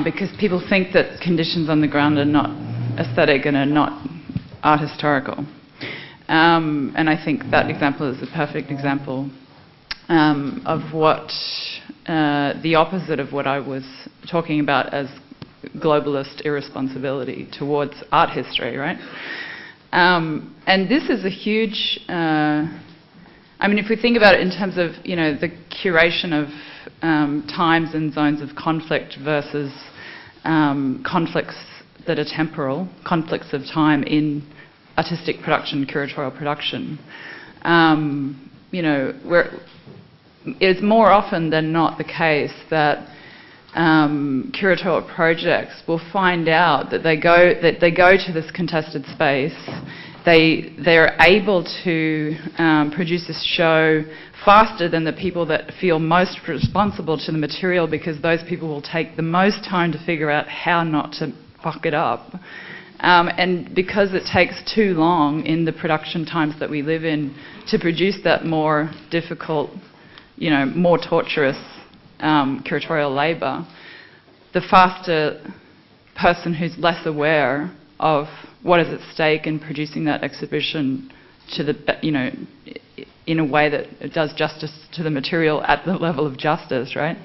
Because people think that conditions on the ground are not aesthetic and are not art historical. And I think that example is a perfect example of what the opposite of what I was talking about as globalist irresponsibility towards art history, right? And this is a huge, I mean, if we think about it in terms of, you know, the curation of times and zones of conflict versus conflicts that are temporal, conflicts of time in artistic production, curatorial production, you know, it's more often than not the case that curatorial projects will find out that they go to this contested space. They're able to produce this show faster than the people that feel most responsible to the material, because those people will take the most time to figure out how not to fuck it up. And because it takes too long in the production times that we live in to produce that more difficult, you know, more torturous curatorial labour, the faster person who's less aware of what is at stake in producing that exhibition to the, you know, in a way that it does justice to the material at the level of justice, right?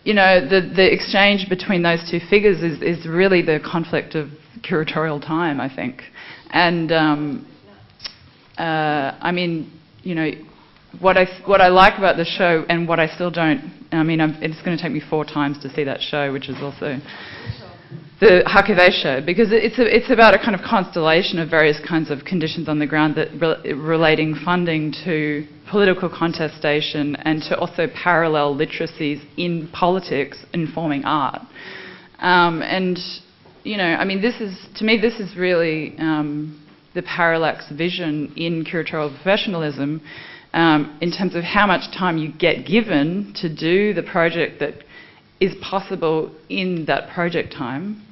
You know, the exchange between those two figures is really the conflict of curatorial time, I think. And I mean, you know, what I like about the show and what I still don't, I mean, it's going to take me 4 times to see that show, which is also the Hakeve show, because it's about a kind of constellation of various kinds of conditions on the ground that relating funding to political contestation and to also parallel literacies in politics informing art. And, you know, I mean, to me, this is really the parallax vision in curatorial professionalism, in terms of how much time you get given to do the project that is possible in that project time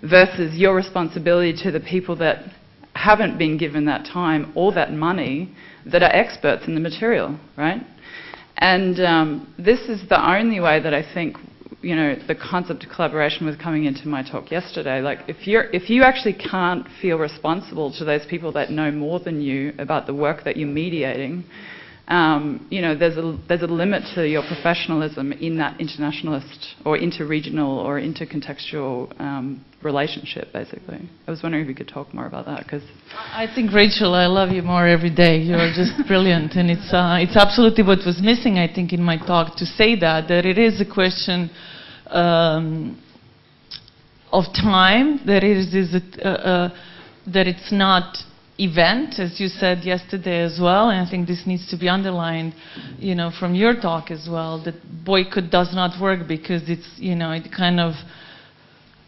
versus your responsibility to the people that haven't been given that time or that money that are experts in the material, right? And this is the only way that I think, you know, the concept of collaboration was coming into my talk yesterday. Like, if you actually can't feel responsible to those people that know more than you about the work that you're mediating, there's a limit to your professionalism in that internationalist or interregional or intercontextual relationship, basically. I was wondering if you could talk more about that, because I think, Rachel, I love you more every day. You're just brilliant, and it's absolutely what was missing, I think, in my talk, to say that it is a question of time, that it's not event, as you said yesterday as well, and I think this needs to be underlined, from your talk as well, that boycott does not work because it's, it kind of,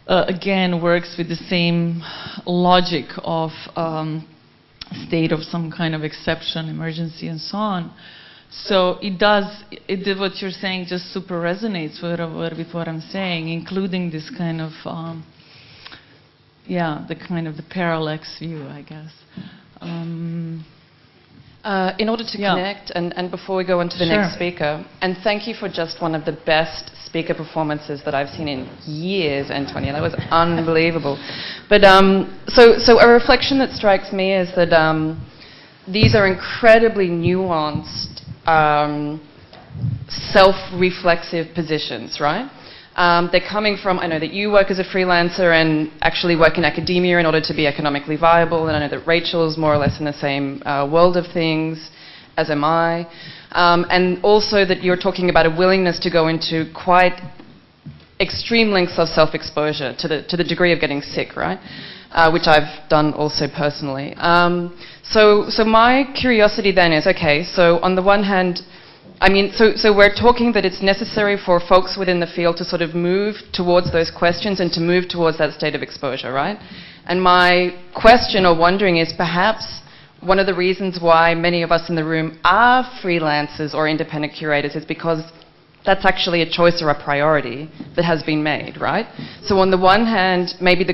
again, works with the same logic of state of some kind of exception, emergency, and so on. So what you're saying just super resonates with what I'm saying, including this kind of, the parallax view, I guess. In order to connect, and before we go on to the next speaker, and thank you for just one of the best speaker performances that I've seen in years, Antonia. That was unbelievable. But so a reflection that strikes me is that these are incredibly nuanced, self-reflexive positions, right? They're coming from, I know that you work as a freelancer and actually work in academia in order to be economically viable, and I know that Rachel's more or less in the same world of things, as am I. And also that you're talking about a willingness to go into quite extreme lengths of self-exposure to the degree of getting sick, right? Which I've done also personally. So my curiosity then is, okay, so on the one hand, so we're talking that it's necessary for folks within the field to sort of move towards those questions and to move towards that state of exposure, right? And my question or wondering is perhaps one of the reasons why many of us in the room are freelancers or independent curators is because that's actually a choice or a priority that has been made, right? So on the one hand, maybe the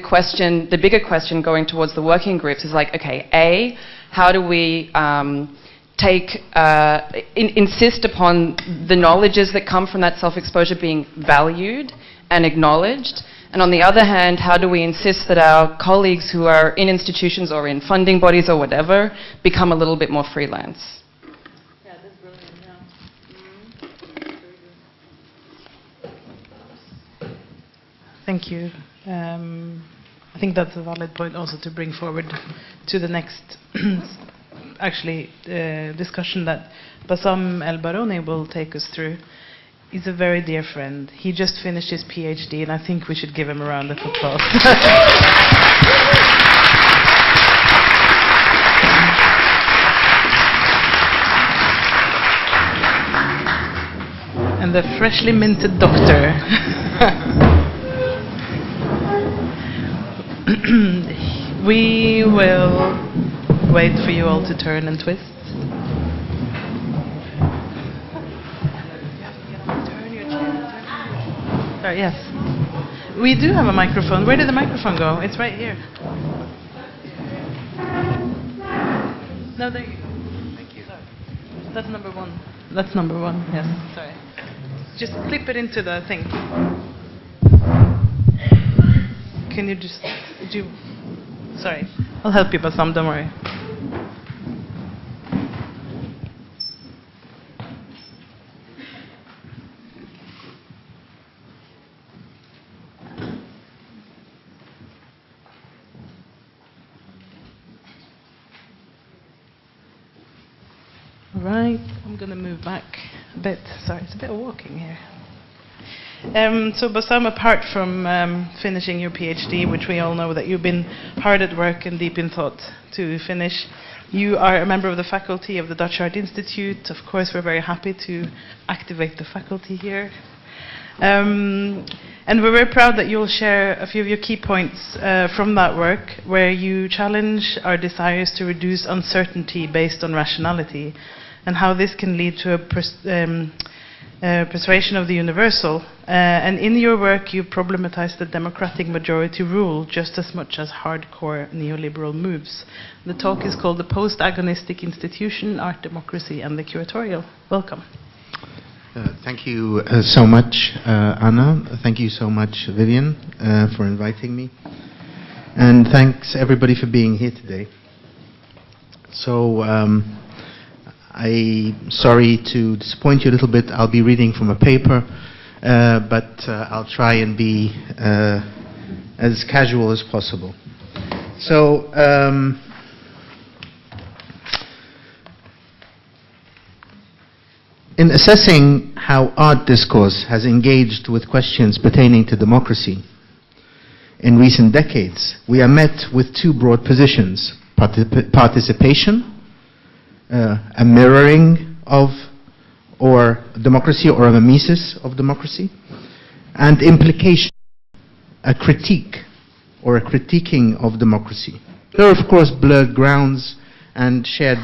bigger question going towards the working groups is like, okay, A, how do we insist upon the knowledges that come from that self-exposure being valued and acknowledged? And on the other hand, how do we insist that our colleagues who are in institutions or in funding bodies or whatever become a little bit more freelance? Yeah, that's brilliant, Thank you. I think that's a valid point also to bring forward to the next discussion that Bassam El Baroni will take us through. He's a very dear friend. He just finished his PhD, and I think we should give him a round of applause. And the freshly minted doctor. We will wait for you all to turn and twist. Sorry, yes. We do have a microphone. Where did the microphone go? It's right here. No, there you go. Thank you. Sorry. That's number one. That's number one, yes. Sorry. Just clip it into the thing. Can you just do... Sorry. I'll help you, Bassam, don't worry. Right, I'm going to move back a bit. Sorry, it's a bit of walking here. So Bassam, apart from finishing your PhD, which we all know that you've been hard at work and deep in thought to finish, you are a member of the faculty of the Dutch Art Institute. Of course, we're very happy to activate the faculty here. And we're very proud that you'll share a few of your key points from that work, where you challenge our desires to reduce uncertainty based on rationality, and how this can lead to a persuasion of the universal. And in your work, you problematize the democratic majority rule just as much as hardcore neoliberal moves. The talk is called The Post-Agonistic Institution, Art, Democracy, and the Curatorial. Welcome. Thank you so much, Anna. Thank you so much, Vivian, for inviting me. And thanks, everybody, for being here today. So, I'm sorry to disappoint you a little bit. I'll be reading from a paper, but I'll try and be as casual as possible. So, in assessing how art discourse has engaged with questions pertaining to democracy in recent decades, we are met with two broad positions: participation, a mirroring of or democracy, or a mimesis of democracy, and implication, a critique or a critiquing of democracy. There are, of course, blurred grounds and shared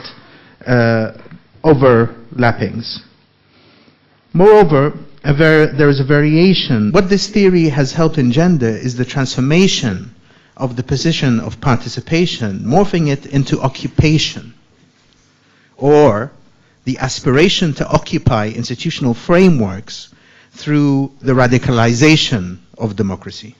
overlappings. Moreover, there is a variation. What this theory has helped engender is the transformation of the position of participation, morphing it into occupation, or the aspiration to occupy institutional frameworks through the radicalization of democracy.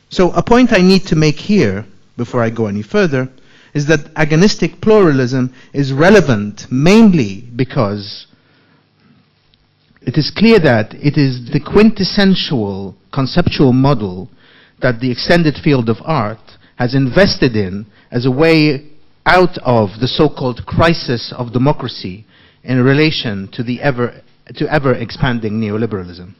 So a point I need to make here, before I go any further, is that agonistic pluralism is relevant mainly because it is clear that it is the quintessential conceptual model that the extended field of art has invested in as a way out of the so-called crisis of democracy in relation to the ever expanding neoliberalism.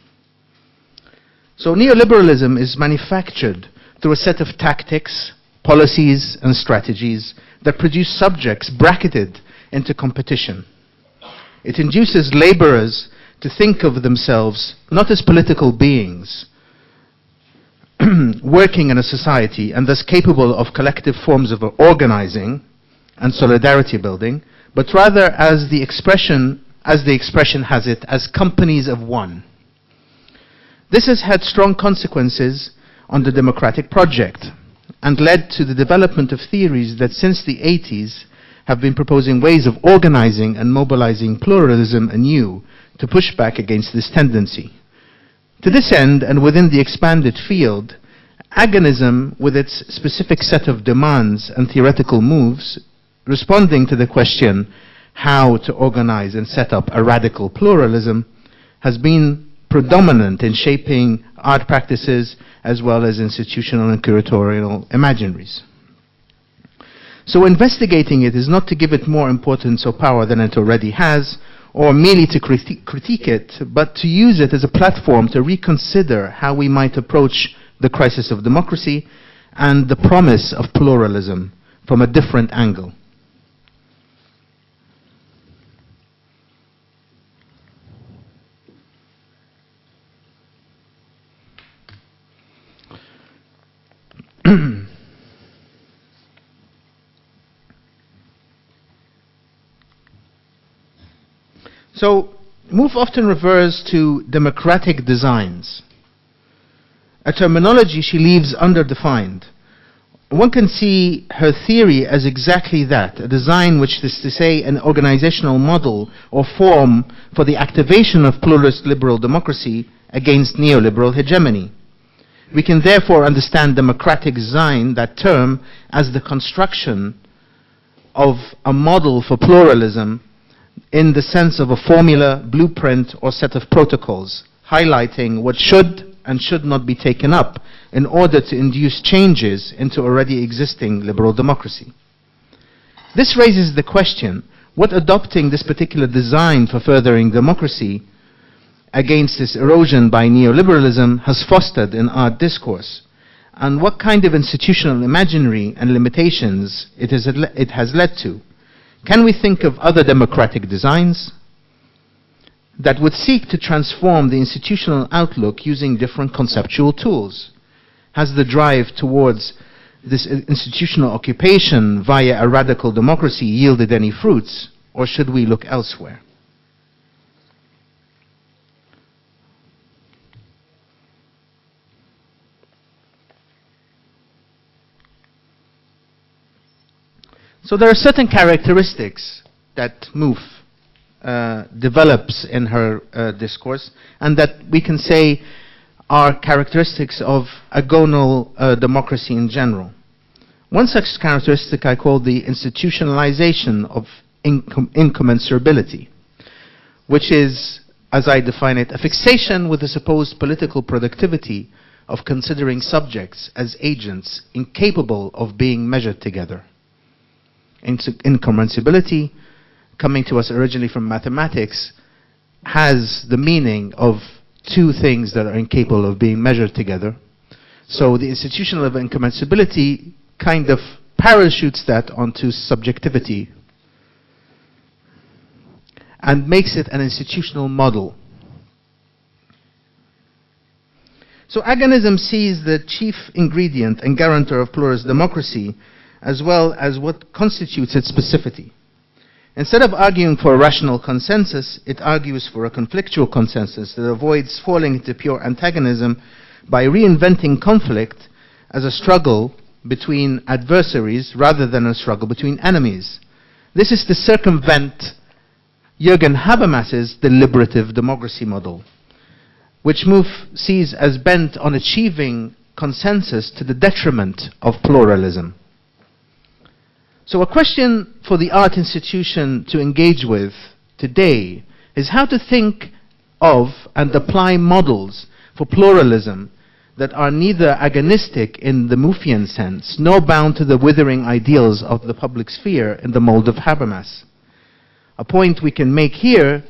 So neoliberalism is manufactured through a set of tactics, policies, and strategies that produce subjects bracketed into competition. It induces laborers to think of themselves not as political beings working in a society and thus capable of collective forms of organizing and solidarity building, but rather as the expression has it, as companies of one. This has had strong consequences on the democratic project and led to the development of theories that since the 80s have been proposing ways of organizing and mobilizing pluralism anew to push back against this tendency. To this end, and within the expanded field, agonism, with its specific set of demands and theoretical moves, responding to the question how to organize and set up a radical pluralism, has been predominant in shaping art practices as well as institutional and curatorial imaginaries. So investigating it is not to give it more importance or power than it already has, or merely to critique it, but to use it as a platform to reconsider how we might approach the crisis of democracy and the promise of pluralism from a different angle. So, Mouffe often refers to democratic designs, a terminology she leaves underdefined. One can see her theory as exactly that, a design which is to say an organizational model or form for the activation of pluralist liberal democracy against neoliberal hegemony. We can therefore understand democratic design, that term, as the construction of a model for pluralism in the sense of a formula, blueprint, or set of protocols, highlighting what should and should not be taken up in order to induce changes into already existing liberal democracy. This raises the question, what adopting this particular design for furthering democracy against this erosion by neoliberalism has fostered in art discourse, and what kind of institutional imaginary and limitations it has led to. Can we think of other democratic designs that would seek to transform the institutional outlook using different conceptual tools? Has the drive towards this institutional occupation via a radical democracy yielded any fruits, or should we look elsewhere? So there are certain characteristics that Mouffe develops in her discourse, and that we can say are characteristics of agonal democracy in general. One such characteristic I call the institutionalization of incommensurability, which is, as I define it, a fixation with the supposed political productivity of considering subjects as agents incapable of being measured together. Incommensurability, coming to us originally from mathematics, has the meaning of two things that are incapable of being measured together. So the institution of incommensurability kind of parachutes that onto subjectivity and makes it an institutional model. So agonism sees the chief ingredient and guarantor of pluralist democracy as well as what constitutes its specificity. Instead of arguing for a rational consensus, it argues for a conflictual consensus that avoids falling into pure antagonism by reinventing conflict as a struggle between adversaries rather than a struggle between enemies. This is to circumvent Jürgen Habermas's deliberative democracy model, which MOVE sees as bent on achieving consensus to the detriment of pluralism. So a question for the art institution to engage with today is how to think of and apply models for pluralism that are neither agonistic in the Mouffian sense, nor bound to the withering ideals of the public sphere in the mold of Habermas. A point we can make here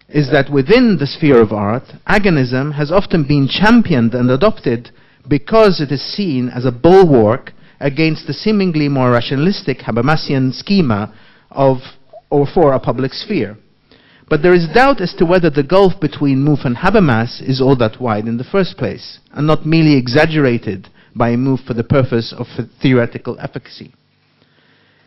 is that within the sphere of art, agonism has often been championed and adopted because it is seen as a bulwark against the seemingly more rationalistic Habermasian schema of or for a public sphere. But there is doubt as to whether the gulf between MOVE and Habermas is all that wide in the first place, and not merely exaggerated by MOVE for the purpose of theoretical efficacy.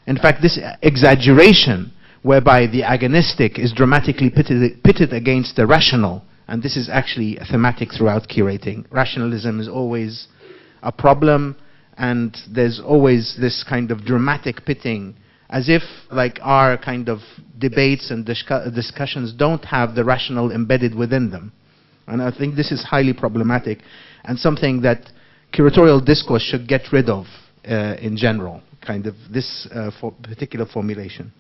In fact, this exaggeration, whereby the agonistic is dramatically pitted against the rational, and this is actually a thematic throughout curating. Rationalism is always a problem, and there's always this kind of dramatic pitting, as if like our kind of debates and discussions don't have the rational embedded within them. And I think this is highly problematic and something that curatorial discourse should get rid of in general, kind of this particular formulation.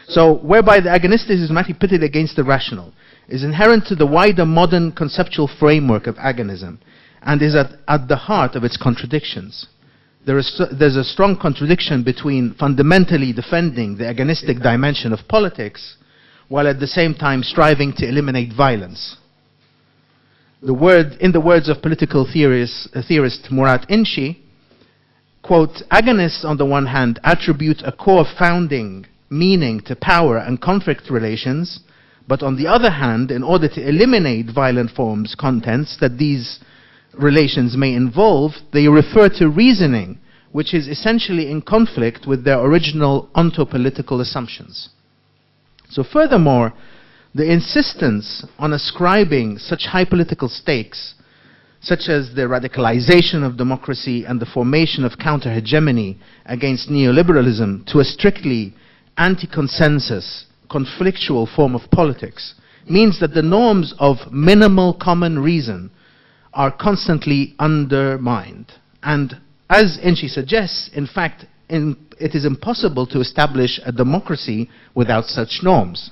So whereby the agonistic is dramatically pitted against the rational is inherent to the wider modern conceptual framework of agonism and is at the heart of its contradictions. There's a strong contradiction between fundamentally defending the agonistic dimension of politics while at the same time striving to eliminate violence. In the words of political theorist Murat Inci, quote, agonists on the one hand attribute a core founding meaning to power and conflict relations, but on the other hand, in order to eliminate violent forms, contents that these relations may involve, they refer to reasoning, which is essentially in conflict with their original ontopolitical assumptions. So furthermore, the insistence on ascribing such high political stakes, such as the radicalization of democracy and the formation of counter-hegemony against neoliberalism, to a strictly anti-consensus, conflictual form of politics, means that the norms of minimal common reason are constantly undermined. And as Inci suggests, in fact, it is impossible to establish a democracy without such norms.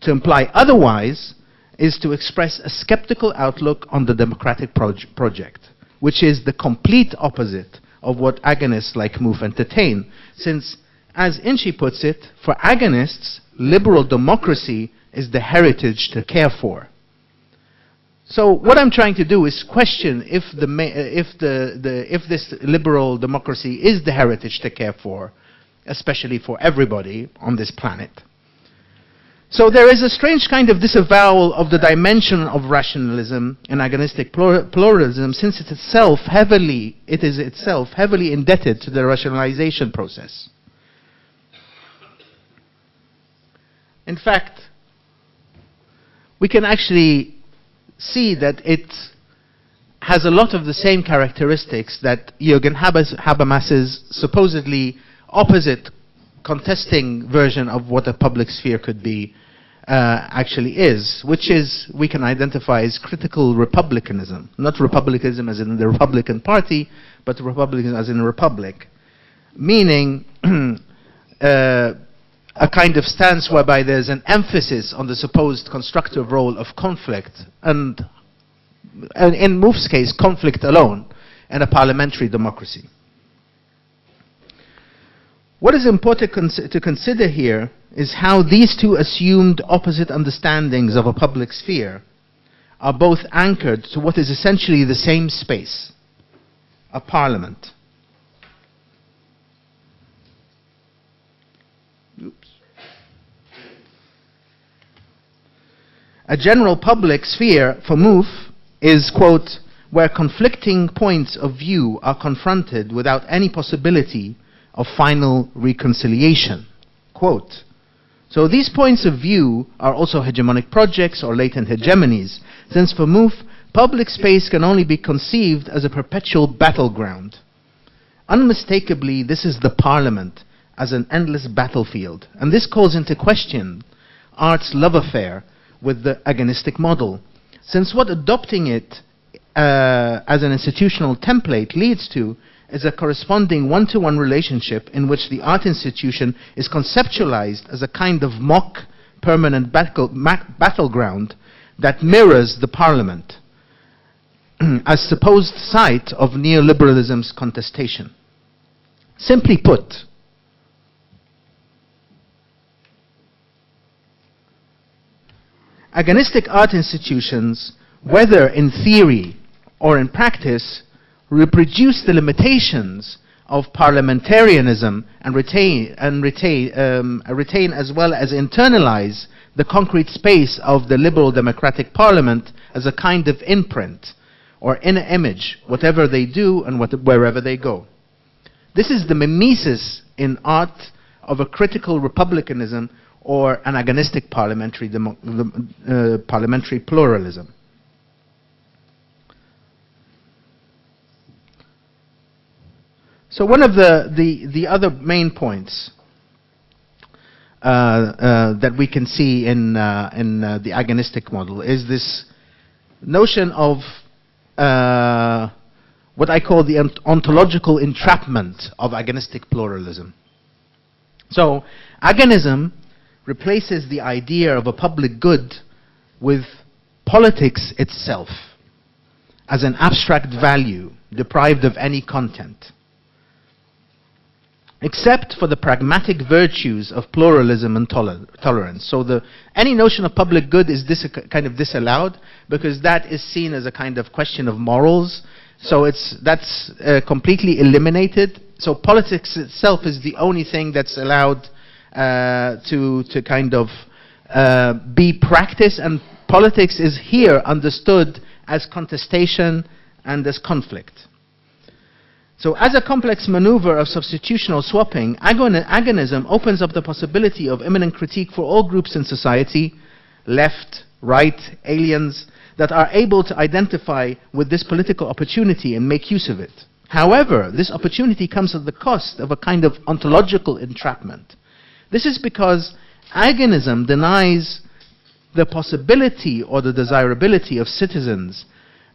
To imply otherwise is to express a skeptical outlook on the democratic project, which is the complete opposite of what agonists like MOVE entertain, since, as Inci puts it, for agonists, liberal democracy is the heritage to care for. So what I'm trying to do is question if this liberal democracy is the heritage to care for, especially for everybody on this planet. So there is a strange kind of disavowal of the dimension of rationalism and agonistic pluralism, since it is itself heavily indebted to the rationalization process. In fact, we can actually see that it has a lot of the same characteristics that Jürgen Habermas's supposedly opposite contesting version of what a public sphere could be actually is, which is, we can identify as critical republicanism. Not republicanism as in the Republican Party, but republicanism as in a republic. Meaning a kind of stance whereby there's an emphasis on the supposed constructive role of conflict, and in MOVE's case, conflict alone, in a parliamentary democracy. What is important to consider here is how these two assumed opposite understandings of a public sphere are both anchored to what is essentially the same space, a parliament. Oops. A general public sphere for MOVE is, quote, where conflicting points of view are confronted without any possibility of final reconciliation, quote. So these points of view are also hegemonic projects or latent hegemonies, since for MOVE, public space can only be conceived as a perpetual battleground. Unmistakably, this is the parliament as an endless battlefield, and this calls into question art's love affair with the agonistic model, since what adopting it as an institutional template leads to is a corresponding one-to-one relationship in which the art institution is conceptualized as a kind of mock permanent battleground that mirrors the parliament as supposed site of neoliberalism's contestation. Simply put, agonistic art institutions, whether in theory or in practice, reproduce the limitations of parliamentarianism and retain as well as internalize the concrete space of the liberal democratic parliament as a kind of imprint or inner image, whatever they do and wherever they go. This is the mimesis in art of a critical republicanism or an agonistic parliamentary pluralism. So one of the other main points that we can see in the agonistic model is this notion of what I call the ontological entrapment of agonistic pluralism. So agonism replaces the idea of a public good with politics itself as an abstract value deprived of any content, except for the pragmatic virtues of pluralism and tolerance. So any notion of public good is kind of disallowed because that is seen as a kind of question of morals. So that's completely eliminated. So politics itself is the only thing that's allowed to kind of be practiced, and politics is here understood as contestation and as conflict. So as a complex maneuver of substitutional swapping, agonism opens up the possibility of immanent critique for all groups in society, left, right, aliens, that are able to identify with this political opportunity and make use of it. However, this opportunity comes at the cost of a kind of ontological entrapment. This is because agonism denies the possibility or the desirability of citizens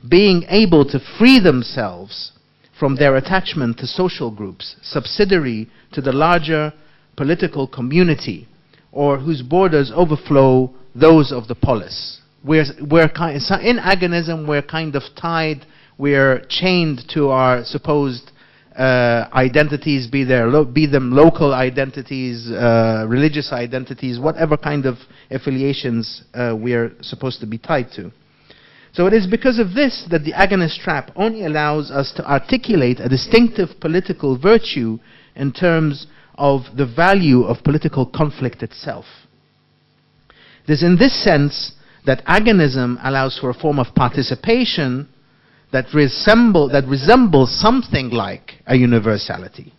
being able to free themselves from their attachment to social groups, subsidiary to the larger political community, or whose borders overflow those of the polis. In agonism, we're kind of tied, we're chained to our supposed identities, be them local identities, religious identities, whatever kind of affiliations we're supposed to be tied to. So it is because of this that the agonist trap only allows us to articulate a distinctive political virtue in terms of the value of political conflict itself. It is in this sense that agonism allows for a form of participation that resembles something like a universality,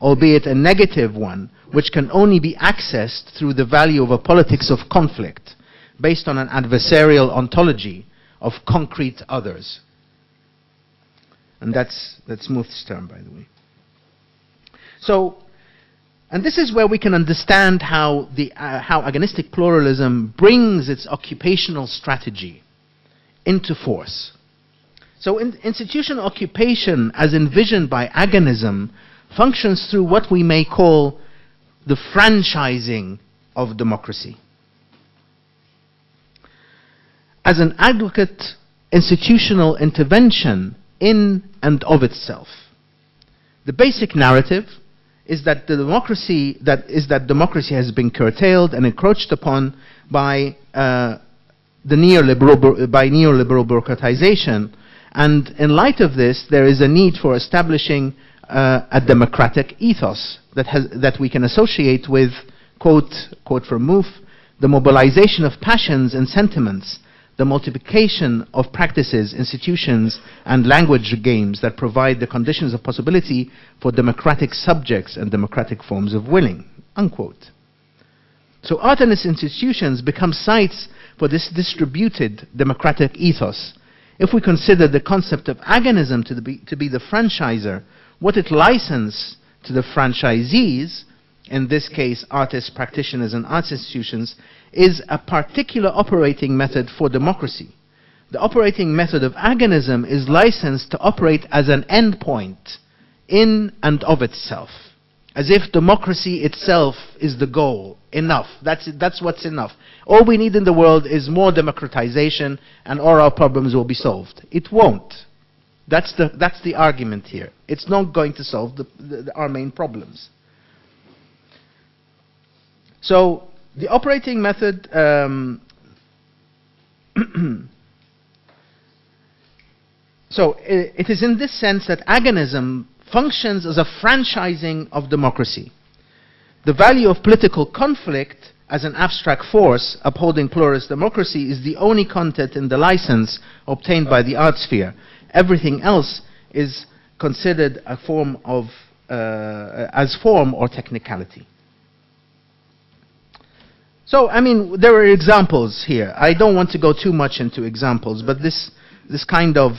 albeit a negative one, which can only be accessed through the value of a politics of conflict, based on an adversarial ontology of concrete others. And that's MOVE's term, by the way. So, and this is where we can understand how agonistic pluralism brings its occupational strategy into force. So institutional occupation, as envisioned by agonism, functions through what we may call the franchising of democracy. As an adequate institutional intervention in and of itself. The basic narrative is that democracy has been curtailed and encroached upon by neoliberal bureaucratization, and in light of this, there is a need for establishing a democratic ethos that we can associate with, quote from Mouffe, the mobilization of passions and sentiments, the multiplication of practices, institutions, and language games that provide the conditions of possibility for democratic subjects and democratic forms of willing, unquote. So art and its institutions become sites for this distributed democratic ethos. If we consider the concept of agonism to be the franchiser, what it licenses to the franchisees, in this case artists, practitioners, and arts institutions, is a particular operating method for democracy. The operating method of agonism is licensed to operate as an endpoint in and of itself, as if democracy itself is the goal. Enough. That's what's enough. All we need in the world is more democratization and all our problems will be solved. It won't. That's the argument here. It's not going to solve our main problems. So the operating method so it is in this sense that agonism functions as a franchising of democracy. The value of political conflict as an abstract force upholding pluralist democracy is the only content in the license obtained by the art sphere. Everything else is considered a form of as form or technicality. So, I mean, there are examples here. I don't want to go too much into examples, but this kind of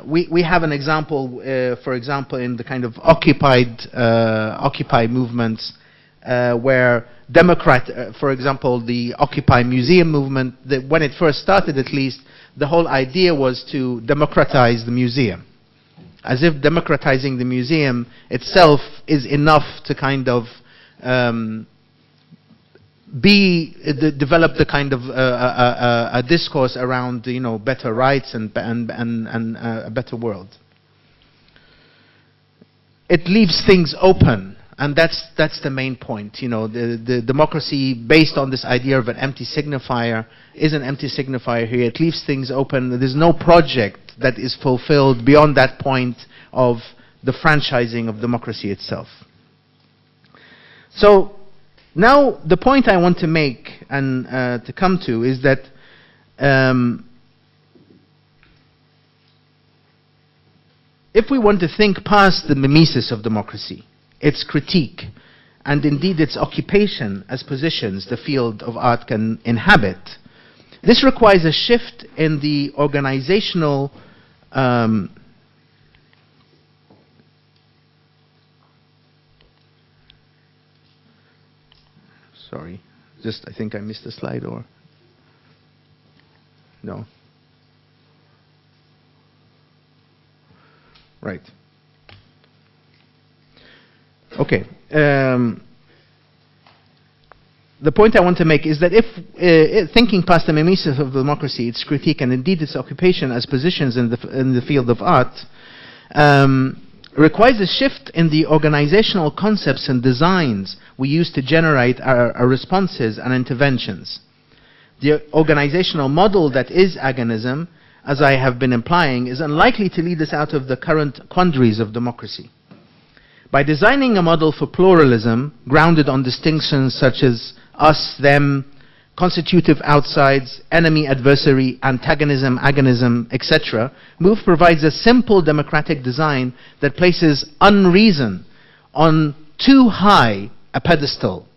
we have an example, for example, in the kind of Occupy movements, where for example, the Occupy Museum movement, when it first started at least, the whole idea was to democratize the museum. As if democratizing the museum itself is enough to kind of develop the kind of a discourse around, you know, better rights and a better world. It leaves things open, and that's the main point. You know, the democracy based on this idea of an empty signifier is an empty signifier here. It leaves things open. There's no project that is fulfilled beyond that point of the franchising of democracy itself. So now, the point I want to make and to come to is that if we want to think past the mimesis of democracy, its critique, and indeed its occupation as positions the field of art can inhabit, this requires a shift in the organizational sorry, I think I missed a slide, or no? Right. Okay. The point I want to make is that if thinking past the mimesis of democracy, its critique, and indeed its occupation as positions in the field of art, requires a shift in the organizational concepts and designs we use to generate our responses and interventions. The organizational model that is agonism, as I have been implying, is unlikely to lead us out of the current quandaries of democracy. By designing a model for pluralism, grounded on distinctions such as us, them, constitutive outsides, enemy, adversary, antagonism, agonism, etc., Mouffe provides a simple democratic design that places unreason on too high a pedestal,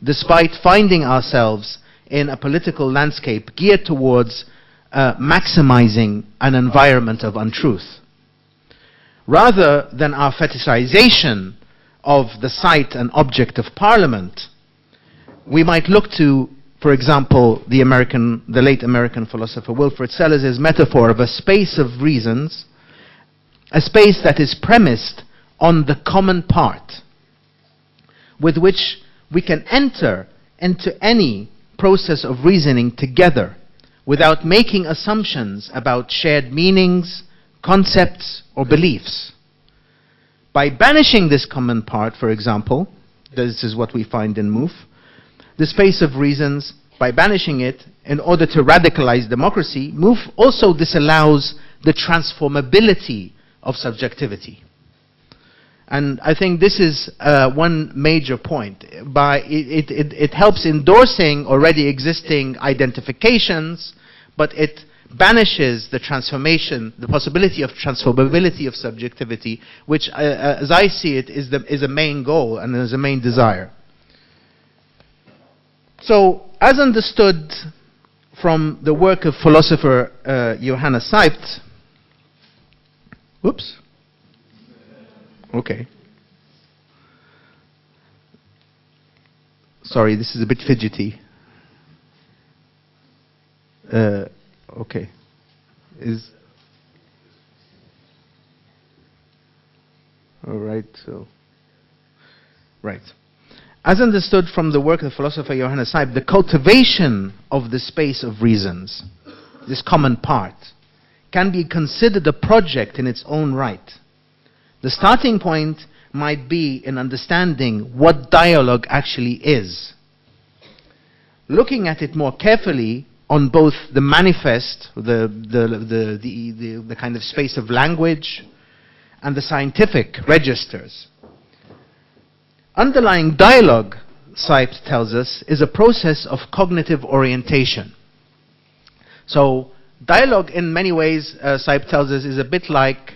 despite finding ourselves in a political landscape geared towards maximizing an environment of untruth. Rather than our fetishization of the site and object of parliament, we might look to, for example, the late American philosopher Wilfrid Sellars' metaphor of a space of reasons, a space that is premised on the common part, with which we can enter into any process of reasoning together without making assumptions about shared meanings, concepts, or beliefs. By banishing this common part, for example, this is what we find in MOVE, the space of reasons, by banishing it in order to radicalize democracy, MOVE also disallows the transformability of subjectivity. And I think this is one major point. It helps endorsing already existing identifications, but it banishes the transformation, the possibility of transformability of subjectivity, which, as I see it, is a main goal and is a main desire. So, as understood from the work of philosopher Johanna Seibt, whoops. Okay. Sorry, this is a bit fidgety. Okay. All right, so. Right. As understood from the work of the philosopher Johanna Seibt, the cultivation of the space of reasons, this common part, can be considered a project in its own right. The starting point might be in understanding what dialogue actually is. Looking at it more carefully on both the manifest, the kind of space of language, and the scientific registers. Underlying dialogue, Seibt tells us, is a process of cognitive orientation. So, dialogue in many ways, Seibt tells us, is a bit like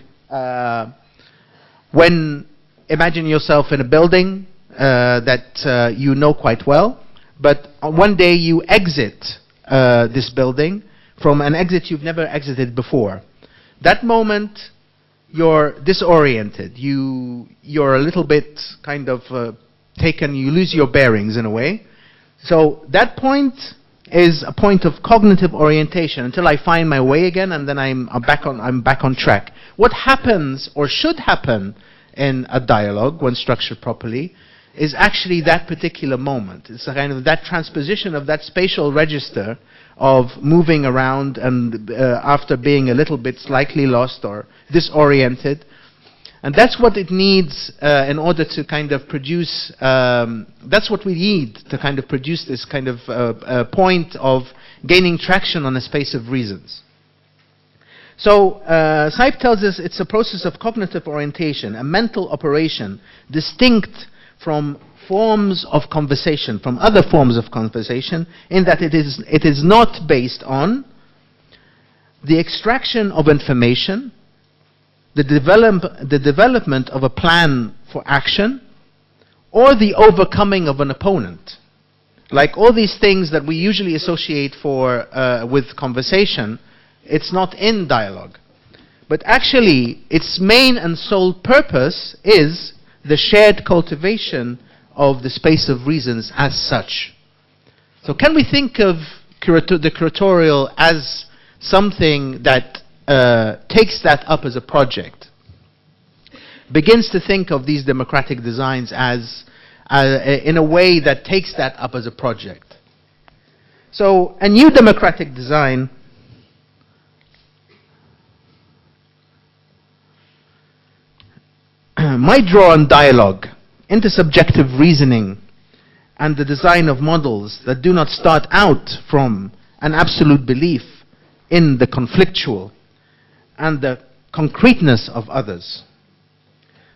when, imagine yourself in a building that you know quite well, but one day you exit this building from an exit you've never exited before. That moment, you're disoriented. You're a little bit kind of taken, you lose your bearings in a way. So that point is a point of cognitive orientation until I find my way again, and then I'm back on track. What happens, or should happen, in a dialogue, when structured properly, is actually that particular moment. It's a kind of that transposition of that spatial register of moving around and after being a little bit slightly lost or disoriented. And that's what it needs in order to kind of produce, that's what we need to kind of produce this kind of point of gaining traction on a space of reasons. So, Seibt tells us it's a process of cognitive orientation, a mental operation distinct from forms of conversation, from other forms of conversation, in that it is not based on the extraction of information, the development of a plan for action, or the overcoming of an opponent. Like all these things that we usually associate with conversation, it's not in dialogue. But actually, its main and sole purpose is the shared cultivation of the space of reasons as such. So can we think of the curatorial as something that takes that up as a project, begins to think of these democratic designs as in a way that takes that up as a project? So a new democratic design might draw on dialogue, intersubjective reasoning, and the design of models that do not start out from an absolute belief in the conflictual and the concreteness of others.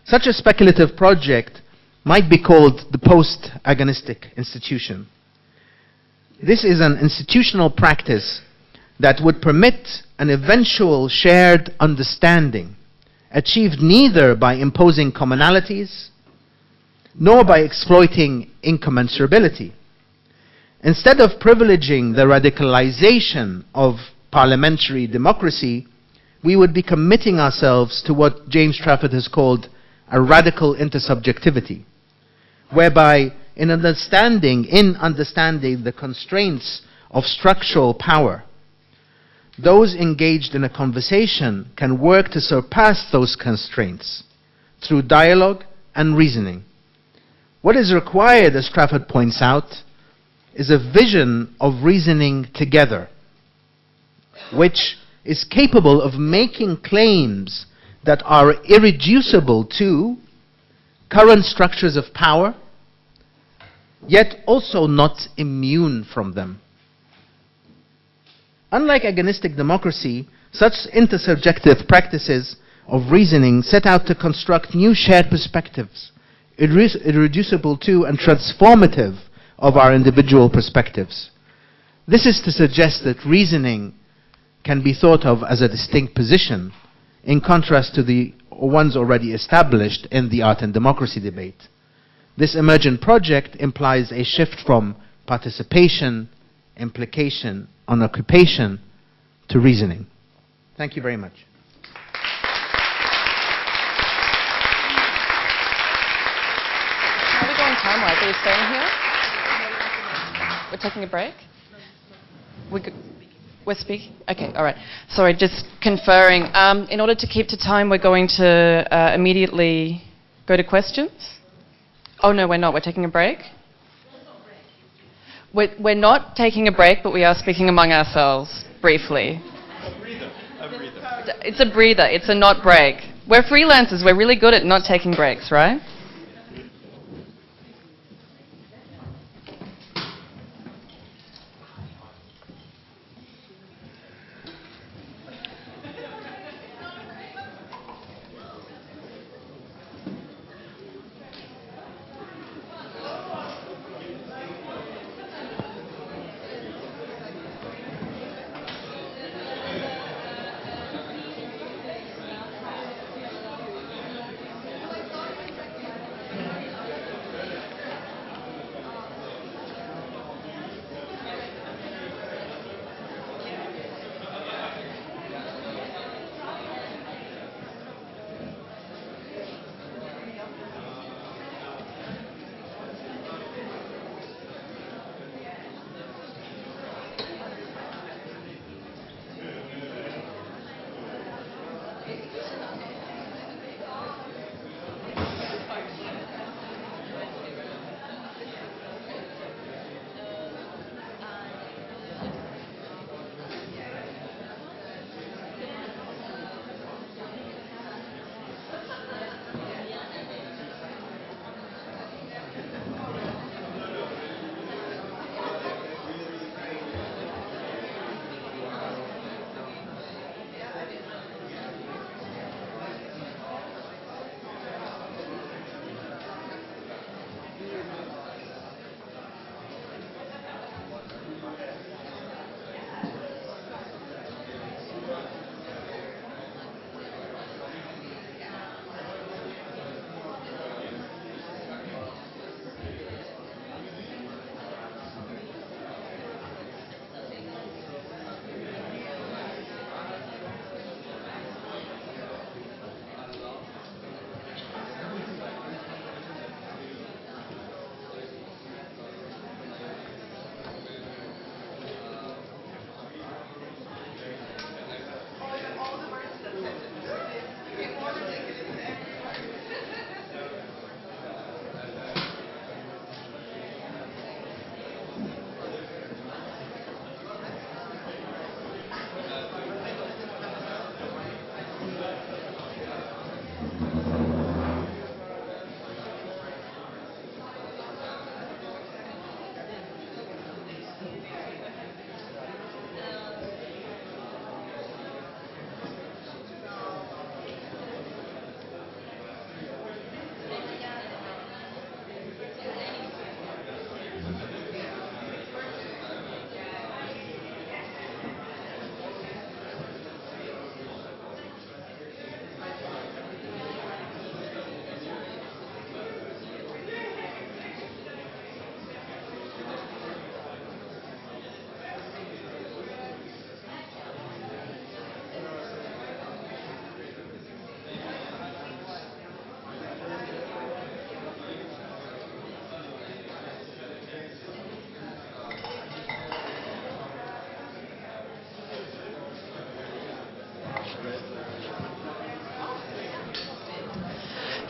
Such a speculative project might be called the post-agonistic institution. This is an institutional practice that would permit an eventual shared understanding, achieved neither by imposing commonalities nor by exploiting incommensurability. Instead of privileging the radicalization of parliamentary democracy, we would be committing ourselves to what James Trafford has called a radical intersubjectivity, whereby in understanding the constraints of structural power, those engaged in a conversation can work to surpass those constraints through dialogue and reasoning, What is required, as Trafford points out, is a vision of reasoning together, which is capable of making claims that are irreducible to current structures of power, yet also not immune from them. Unlike agonistic democracy, such intersubjective practices of reasoning set out to construct new shared perspectives, irreducible to and transformative of our individual perspectives. This is to suggest that reasoning can be thought of as a distinct position, in contrast to the ones already established in the art and democracy debate. This emergent project implies a shift from participation, implication, and occupation to reasoning. Thank you very much. How are we going time-wise? Are you staying here? We're taking a break? We're speaking? Okay, all right. Sorry, just conferring. In order to keep to time, we're going to immediately go to questions. Oh, no, we're not. We're taking a break? We're not taking a break, but we are speaking among ourselves, briefly. A breather. It's a breather. It's a not break. We're freelancers. We're really good at not taking breaks, right?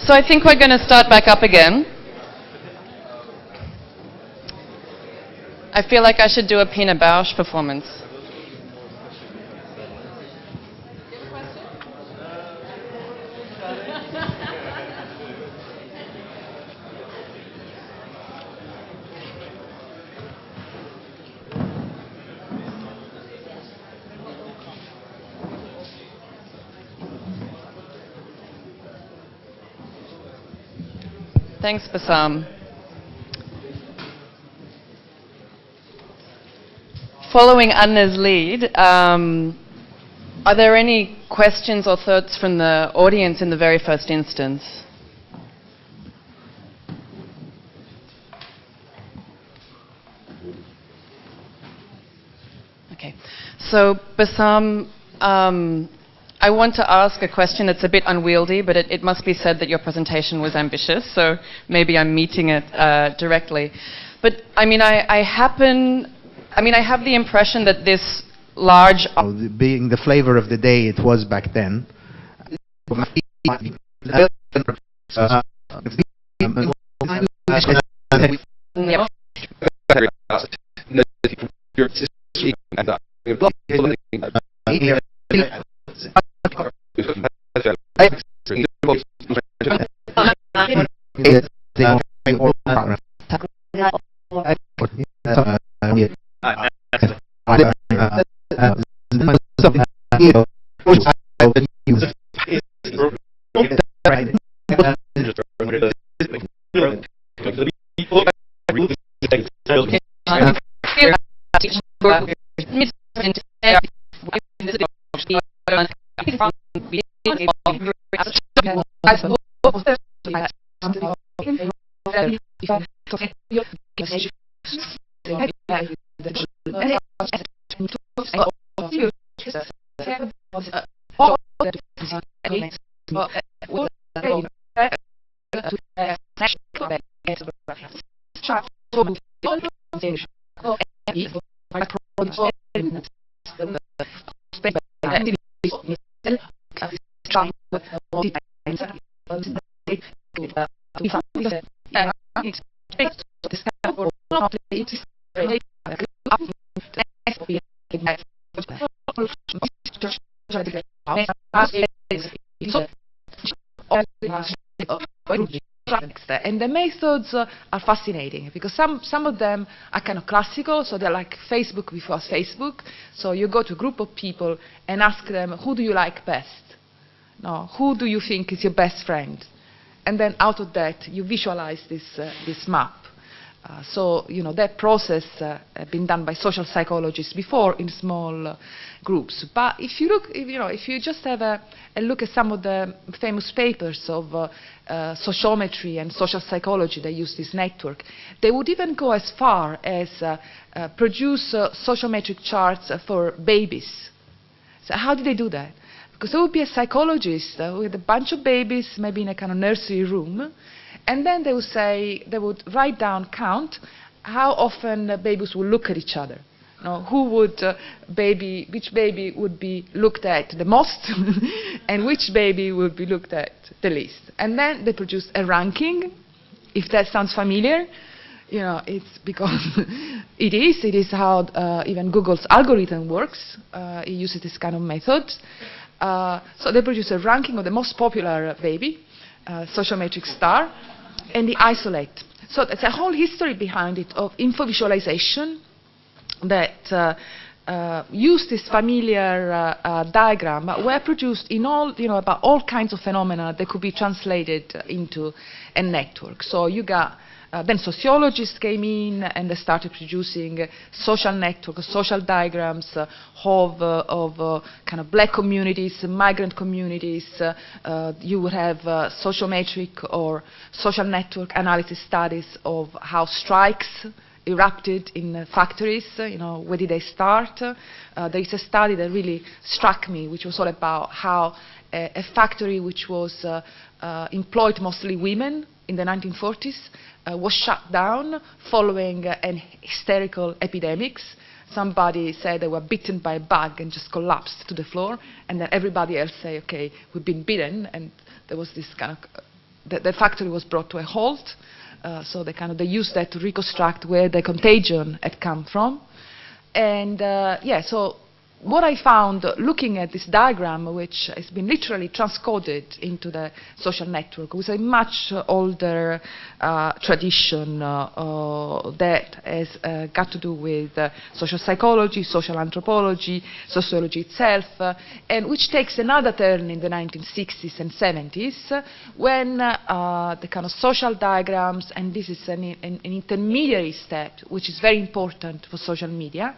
So I think we're going to start back up again. I feel like I should do a Pina Bausch performance. Thanks, Bassam. Following Anna's lead, are there any questions or thoughts from the audience in the very first instance? Okay. So, Bassam, I want to ask a question that's a bit unwieldy, but it must be said that your presentation was ambitious, so maybe I'm meeting it directly. But, I mean, I have the impression that this large... Being the flavor of the day it was back then. And the methods are fascinating because some of them are kind of classical, so they're like Facebook before Facebook. So you go to a group of people and ask them, who do you like best? No, who do you think is your best friend? And then out of that, you visualize this map. So, you know, that process had been done by social psychologists before in small groups. But if you look, if you just have a look at some of the famous papers of sociometry and social psychology that use this network, they would even go as far as produce sociometric charts for babies. So how do they do that? Because there would be a psychologist with a bunch of babies, maybe in a kind of nursery room, and then they would write down, count how often babies would look at each other. You know, which baby would be looked at the most, and which baby would be looked at the least. And then they produce a ranking. If that sounds familiar, you know, it's because it is how even Google's algorithm works. It uses this kind of method. So they produce a ranking of the most popular baby, sociometric star, and they isolate. So there's a whole history behind it of info visualization that use this familiar diagram, but were produced in all, about all kinds of phenomena that could be translated into a network. So you got then sociologists came in and they started producing social networks, social diagrams of kind of black communities, migrant communities. You would have sociometric or social network analysis studies of how strikes erupted in factories, where did they start? There is a study that really struck me, which was all about how a factory which was employed mostly women in the 1940s was shut down following an hysterical epidemics. Somebody said they were bitten by a bug and just collapsed to the floor, and then everybody else say, okay, we've been bitten, and there was this kind of, the factory was brought to a halt. So they used that to reconstruct where the contagion had come from. And so what I found looking at this diagram, which has been literally transcoded into the social network, was a much older tradition that has got to do with social psychology, social anthropology, sociology itself, and which takes another turn in the 1960s and 70s when the kind of social diagrams, and this is an intermediary step which is very important for social media,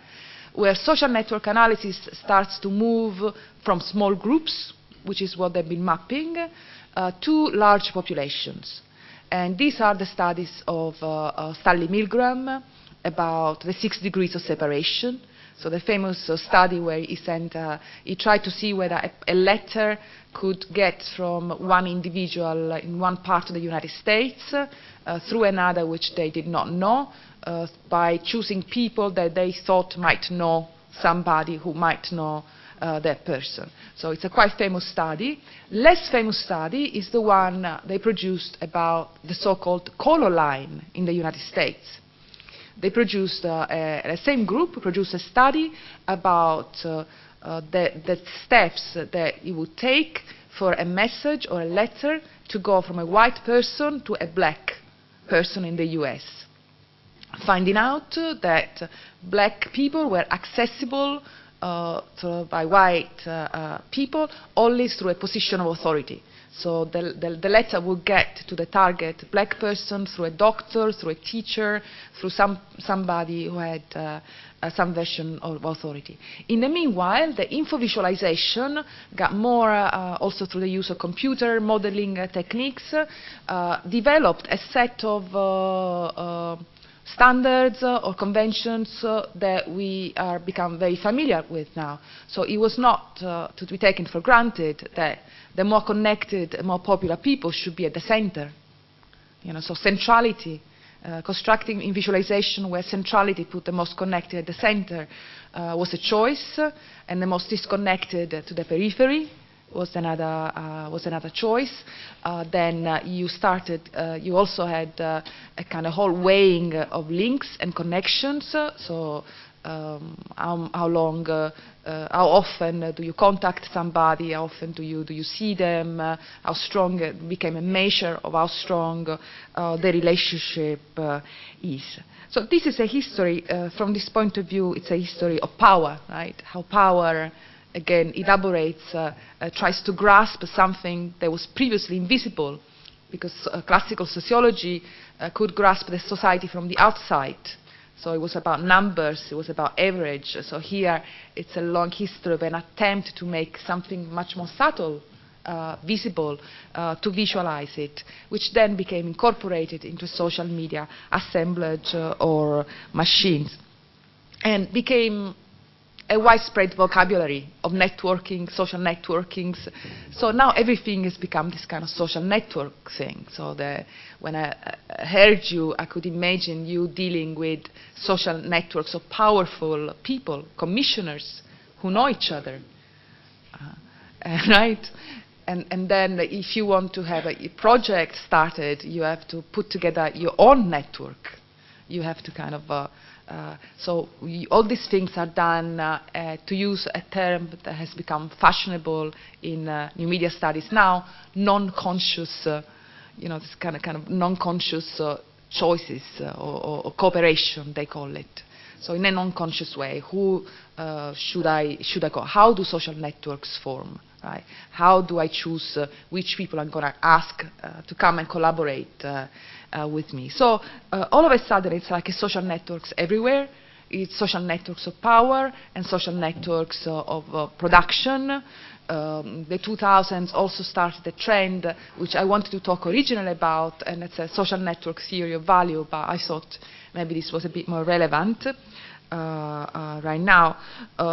where social network analysis starts to move from small groups, which is what they've been mapping, to large populations. And these are the studies of Stanley Milgram about the 6 degrees of separation. So the famous study where he tried to see whether a letter could get from one individual in one part of the United States through another which they did not know, by choosing people that they thought might know somebody who might know that person. So it's a quite famous study. Less famous study is the one they produced about the so-called color line in the United States. They produced, the same group produced a study about the steps that you would take for a message or a letter to go from a white person to a black person in the US. Finding out that black people were accessible by white people only through a position of authority. So the letter would get to the target black person through a doctor, through a teacher, through somebody who had some version of authority. In the meanwhile, the info visualization got more, also through the use of computer modeling techniques, developed a set of standards or conventions that we are become very familiar with now. So it was not to be taken for granted that the more connected, more popular people should be at the center. So centrality, constructing in visualization where centrality put the most connected at the center was a choice, and the most disconnected to the periphery was another choice. Then you also had a kind of whole weighing of links and connections. So how long, how often do you contact somebody? How often do you see them? How strong it became a measure of how strong the relationship is. So this is a history, from this point of view, it's a history of power, right? How power, again, elaborates, tries to grasp something that was previously invisible, because classical sociology could grasp the society from the outside. So it was about numbers, it was about average. So here it's a long history of an attempt to make something much more subtle visible, to visualize it, which then became incorporated into social media assemblage or machines, and became a widespread vocabulary of networking, social networkings. So now everything has become this kind of social network thing. So when I heard you, I could imagine you dealing with social networks of powerful people, commissioners, who know each other, right? And then if you want to have a project started, you have to put together your own network. You have to kind of all these things are done, to use a term that has become fashionable in new media studies now, non-conscious, this kind of non-conscious choices or cooperation, they call it. So in a non-conscious way, who should I go? How do social networks form? Right? How do I choose which people I'm going to ask to come and collaborate with me? So all of a sudden, it's like a social networks everywhere. It's social networks of power and social networks of production. The 2000s also started a trend which I wanted to talk originally about, and it's a social network theory of value, but I thought maybe this was a bit more relevant right now.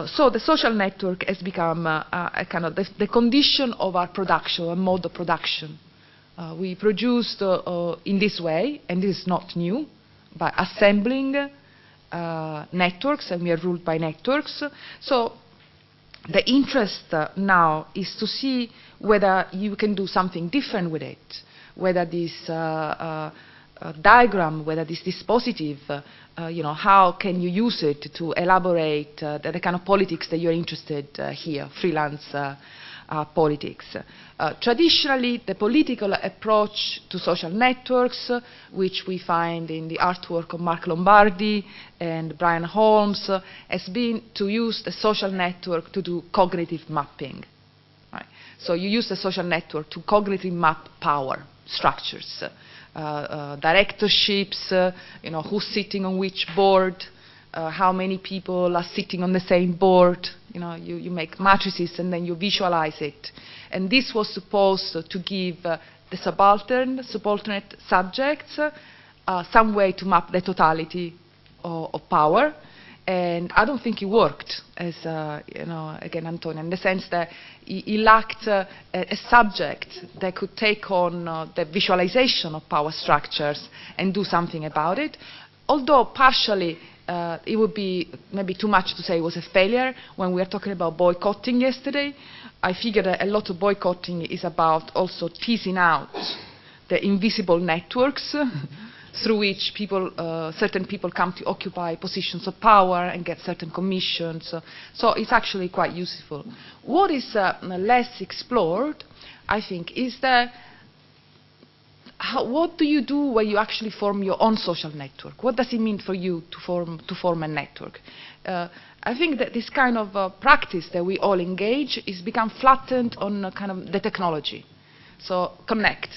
So the social network has become a kind of the condition of our production, a mode of production. We produced in this way, and this is not new, by assembling networks, and we are ruled by networks. So the interest now is to see whether you can do something different with it, whether this diagram, whether this dispositive, how can you use it to elaborate the kind of politics that you're interested here, freelance politics. Traditionally, the political approach to social networks, which we find in the artwork of Mark Lombardi and Brian Holmes, has been to use the social network to do cognitive mapping. Right? So you use the social network to cognitively map power structures, directorships, who's sitting on which board, how many people are sitting on the same board. You make matrices and then you visualize it. And this was supposed to give the subordinate subjects some way to map the totality of power. And I don't think it worked, as again, Antonio, in the sense that he lacked a subject that could take on the visualization of power structures and do something about it. Although partially it would be maybe too much to say it was a failure. When we were talking about boycotting yesterday, I figured that a lot of boycotting is about also teasing out the invisible networks through which certain people come to occupy positions of power and get certain commissions. So it's actually quite useful. What is less explored, I think, is that what do you do when you actually form your own social network? What does it mean for you to form a network? I think that this kind of practice that we all engage is become flattened on kind of the technology. So connect,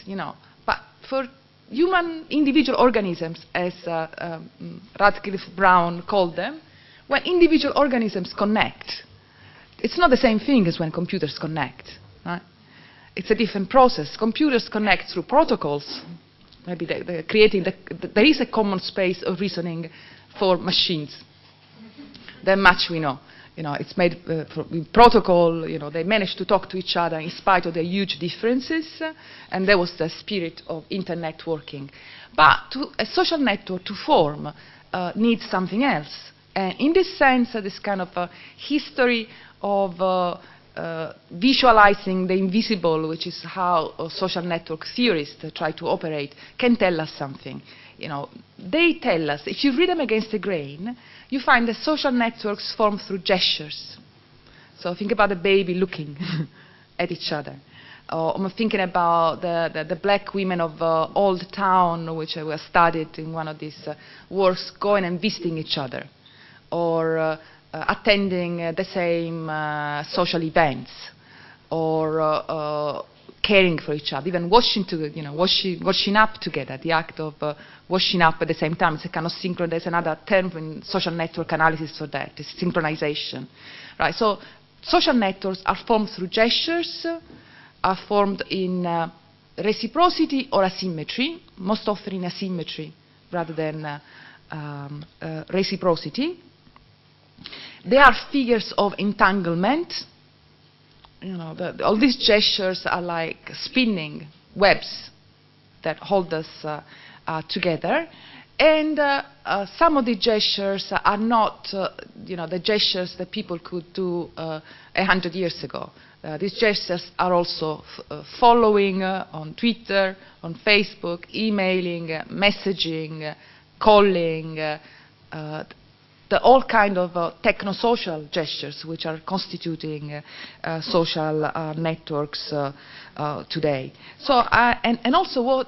But for human individual organisms, as Radcliffe Brown called them, when individual organisms connect, it's not the same thing as when computers connect. Right? It's a different process. Computers connect through protocols. Maybe they're creating, there is a common space of reasoning for machines. That much we know. It's made with protocol. They manage to talk to each other in spite of their huge differences, and that was the spirit of internet working. But a social network to form needs something else. And in this sense, this kind of history of visualizing the invisible, which is how social network theorists try to operate, can tell us something. They tell us, if you read them against the grain, you find that social networks form through gestures. So think about a baby looking at each other. I'm thinking about the black women of Old Town, which were studied in one of these works, going and visiting each other, or attending the same social events, or caring for each other, even washing up together, the act of washing up at the same time. It's a kind of synchron. There's another term in social network analysis for that. It's synchronization. Right? So social networks are formed through gestures, are formed in reciprocity or asymmetry, most often in asymmetry rather than reciprocity. They are figures of entanglement. All these gestures are like spinning webs that hold us together. And some of the gestures are not, the gestures that people could do 100 years ago. These gestures are also following on Twitter, on Facebook, emailing, messaging, calling, all kind of techno-social gestures which are constituting social networks today. So, and also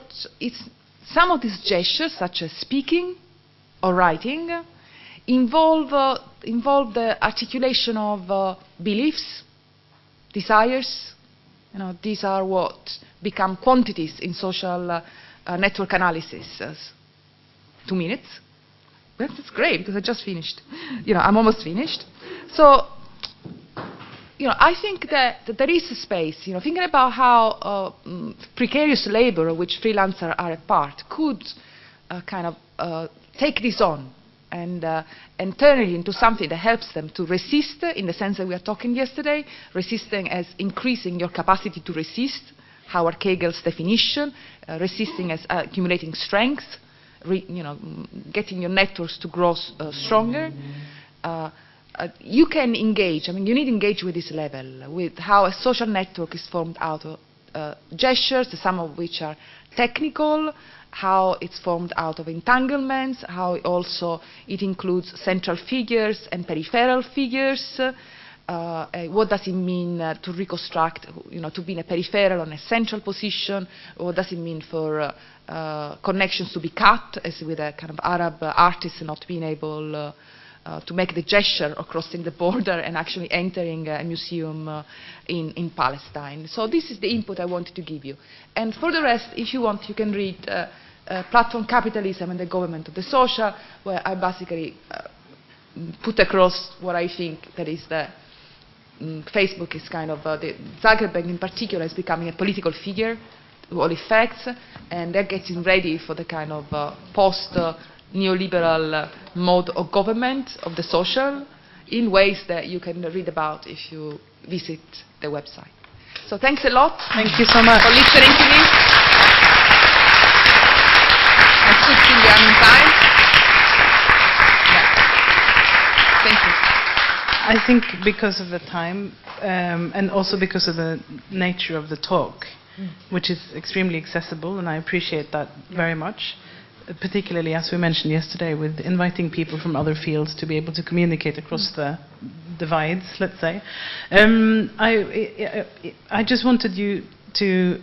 some of these gestures, such as speaking or writing, involve the articulation of beliefs, desires. These are what become quantities in social network analysis. 2 minutes. That's great, because I just finished. I'm almost finished. So, I think that there is a space, thinking about how precarious labor, of which freelancers are a part, could kind of take this on and turn it into something that helps them to resist, in the sense that we were talking yesterday, resisting as increasing your capacity to resist, Howard Kagel's definition, resisting as accumulating strength, getting your networks to grow stronger. You can engage, you need to engage with this level, with how a social network is formed out of gestures, some of which are technical, how it's formed out of entanglements, how also it includes central figures and peripheral figures. What does it mean to reconstruct, to be in a peripheral and a central position? What does it mean for connections to be cut, as with a kind of Arab artist not being able to make the gesture of crossing the border and actually entering a museum in Palestine. So this is the input I wanted to give you. And for the rest, if you want, you can read Platform Capitalism and the Government of the Social, where I basically put across what I think that is the Facebook is kind of, Zuckerberg in particular is becoming a political figure to all effects, and they're getting ready for the kind of post-neoliberal mode of government of the social in ways that you can read about if you visit the website. So thanks a lot. Thank you so much for listening to me. I'm switching the in time. Yeah. Thank you. I think because of the time and also because of the nature of the talk, which is extremely accessible, and I appreciate that very much, particularly as we mentioned yesterday, with inviting people from other fields to be able to communicate across the divides, let's say. I just wanted you to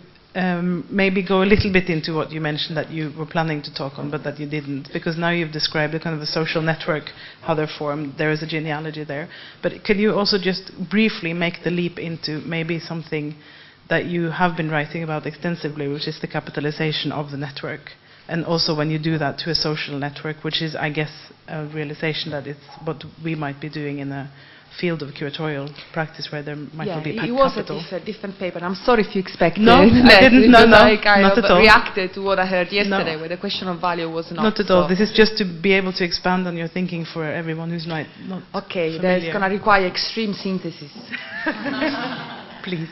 maybe go a little bit into what you mentioned that you were planning to talk on, but that you didn't, because now you've described a kind of a social network, how they're formed. There is a genealogy there. But could you also just briefly make the leap into maybe something that you have been writing about extensively, which is the capitalization of the network? And also when you do that to a social network, which is, I guess, a realization that it's what we might be doing in a field of curatorial practice where there might not be it was capital. a different paper. I'm sorry if you expected No, I didn't. No, I kind not of at all. reacted to what I heard yesterday, No. where the question of value was not. Not at all. This is just to be able to expand on your thinking for everyone who's not okay, familiar. that's going to require extreme synthesis. Please.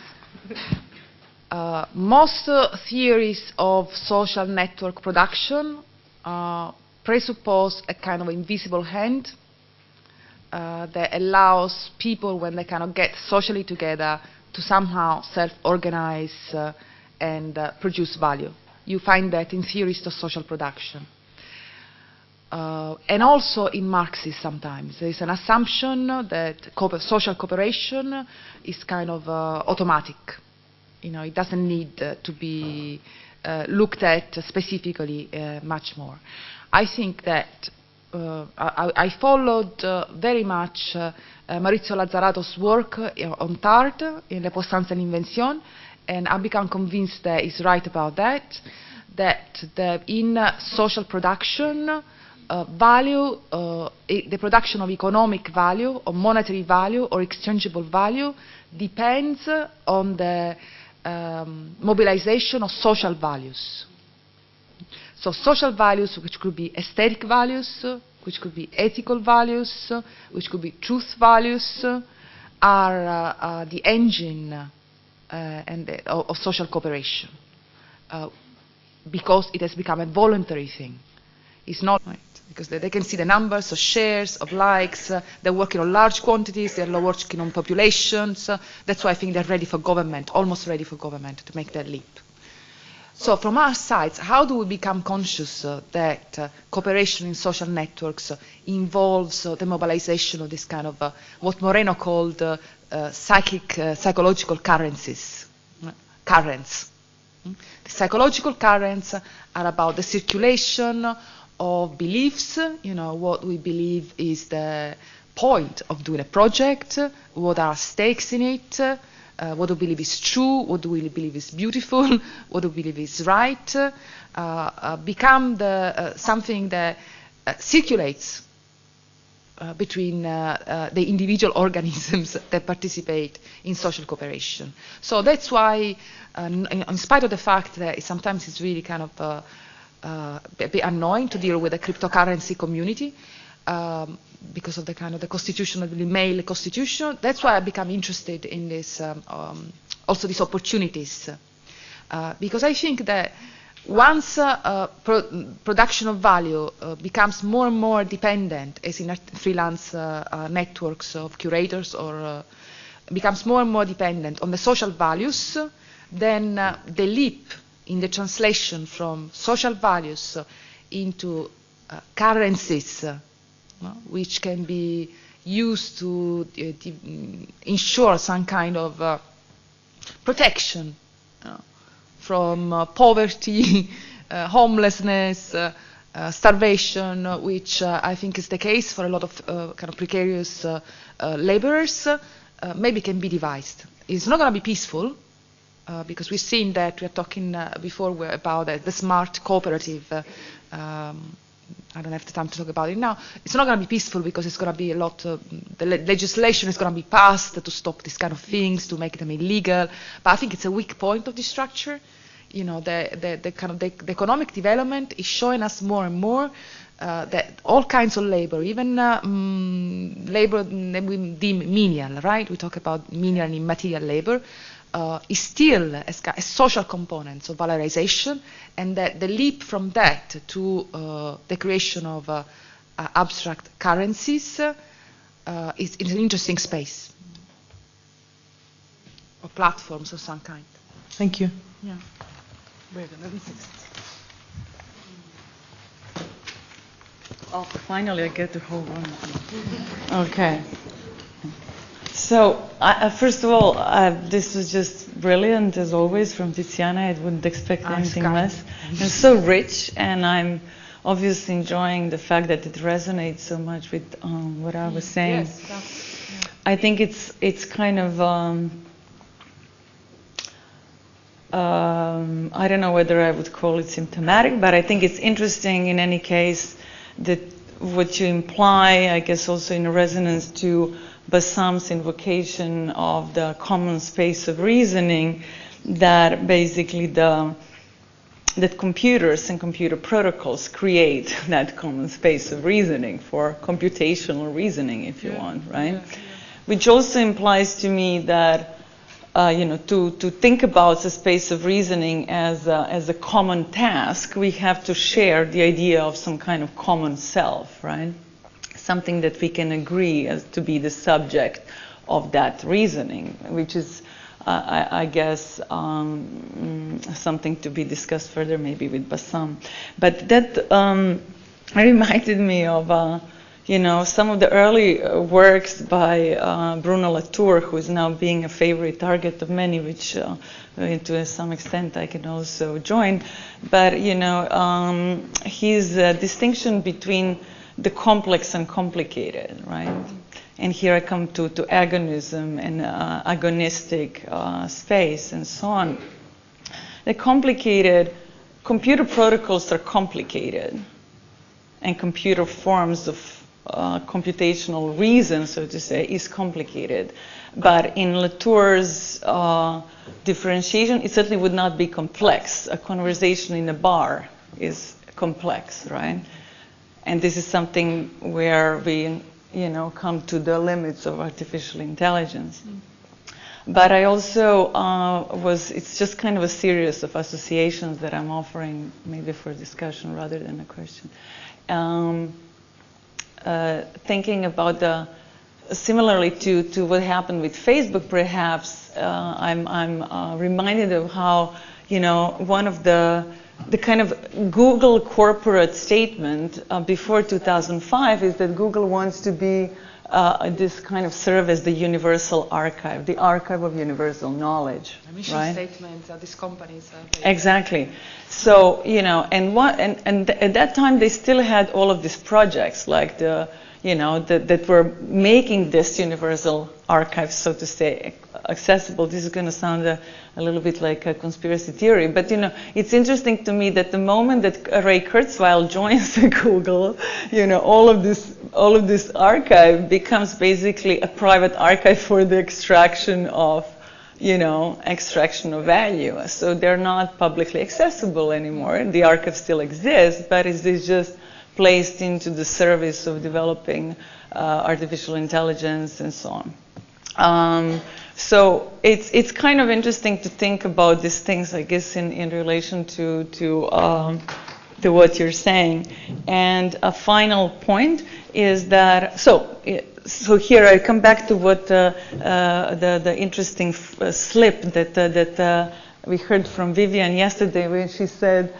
Most theories of social network production presuppose a kind of invisible hand that allows people, when they kind of get socially together, to somehow self-organize and produce value. You find that in theories of social production. And also in Marxism sometimes. There is an assumption that social cooperation is kind of automatic. It doesn't need to be looked at specifically much more. I think that I followed very much Maurizio Lazzarato's work on TARD, in L'Epostance et l'Invention, and I've become convinced that he's right about that in social production, value, the production of economic value, or monetary value, or exchangeable value depends on the mobilization of social values. So social values, which could be aesthetic values, which could be ethical values, which could be truth values, are the engine of social cooperation, because it has become a voluntary thing. It's not right, because they can see the numbers of shares, of likes, they're working on large quantities, they're working on populations. That's why I think they're ready for government, almost ready for government to make that leap. So from our sides, how do we become conscious that cooperation in social networks involves the mobilization of this kind of what Moreno called psychological currencies, currents. The psychological currents are about the circulation of beliefs, what we believe is the point of doing a project, what are stakes in it, what do we believe is true, what do we believe is beautiful, what do we believe is right, become something that circulates between the individual organisms that participate in social cooperation. So that's why, in spite of the fact that sometimes it's really kind of a bit annoying to deal with a cryptocurrency community, because of the kind of the constitutionally male constitution. That's why I become interested in this, also these opportunities, because I think that once production of value becomes more and more dependent, as in freelance networks of curators, or becomes more and more dependent on the social values, then the leap in the translation from social values into currencies, which can be used to ensure some kind of protection from poverty, homelessness, starvation, which I think is the case for a lot of kind of precarious laborers, maybe can be devised. It's not going to be peaceful, because we've seen that. We are talking before about the smart cooperative. I don't have the time to talk about it now. It's not going to be peaceful because it's going to be a lot of, the legislation is going to be passed to stop these kind of things, to make them illegal. But I think it's a weak point of the structure. You know, the kind of the economic development is showing us more and more that all kinds of labor, even labor that we deem menial, right? We talk about menial and immaterial labor, is still a social component of valorization, and that the leap from that to the creation of abstract currencies is an interesting space, or platforms of some kind. Thank you. Yeah. Oh, finally I get to hold on. Okay. So, first of all, this was just brilliant, as always, from Tiziana. I wouldn't expect anything less. It's so rich, and I'm obviously enjoying the fact that it resonates so much with what I was saying. Yes, I think it's kind of, I don't know whether I would call it symptomatic, but I think it's interesting in any case that what you imply, I guess also in resonance to Bassam's invocation of the common space of reasoning, that basically that computers and computer protocols create that common space of reasoning for computational reasoning, if you want, right? Which also implies to me that to think about the space of reasoning as a common task, we have to share the idea of some kind of common self, right? Something that we can agree as to be the subject of that reasoning, which is, I guess, something to be discussed further, maybe with Bassam. But that reminded me of, some of the early works by Bruno Latour, who is now being a favorite target of many, which to some extent I can also join. But, his distinction between the complex and complicated, right? And here I come to agonism and agonistic space and so on. The complicated, computer protocols are complicated, and computer forms of computational reason, so to say, is complicated. But in Latour's differentiation, it certainly would not be complex. A conversation in a bar is complex, right? And this is something where we, come to the limits of artificial intelligence. But I also it's just kind of a series of associations that I'm offering, maybe for discussion rather than a question. Thinking about similarly to what happened with Facebook, perhaps, I'm reminded of how, one of the kind of Google corporate statement before 2005 is that Google wants to be this kind of serve as the universal archive, the archive of universal knowledge. The mission statements of these companies. Exactly. So, and at that time they still had all of these projects, like that were making this universal archive, so to say, accessible. This is going to sound a little bit like a conspiracy theory, but it's interesting to me that the moment that Ray Kurzweil joins Google, all of this archive becomes basically a private archive for the extraction of value. So they're not publicly accessible anymore. The archive still exists, but it is just placed into the service of developing artificial intelligence and so on. So it's kind of interesting to think about these things, I guess, in relation to what you're saying. And a final point is that so here I come back to what the interesting slip that we heard from Vivian yesterday when she said,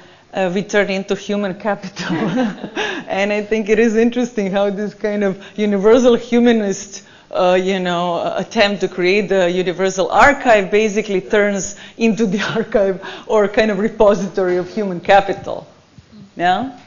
we turn into human capital. And I think it is interesting how this kind of universal humanist attempt to create the universal archive basically turns into the archive or kind of repository of human capital. Yeah?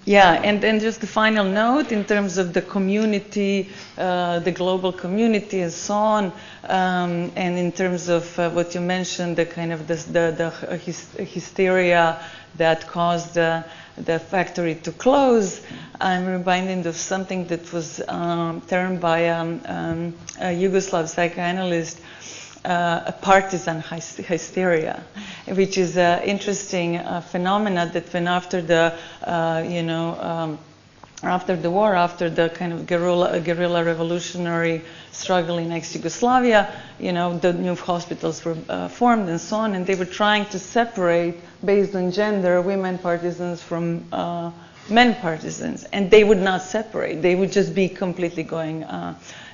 Yeah, and then just the final note in terms of the community, the global community and so on, and in terms of what you mentioned, the kind of the hysteria that caused the factory to close, I'm reminded of something that was termed by a Yugoslav psychoanalyst, a partisan hysteria, which is an interesting phenomena that when after the, after the war, after the kind of guerrilla revolutionary struggle in ex-Yugoslavia, the new hospitals were formed and so on, and they were trying to separate, based on gender, women partisans from men partisans, and they would not separate. They would just be completely going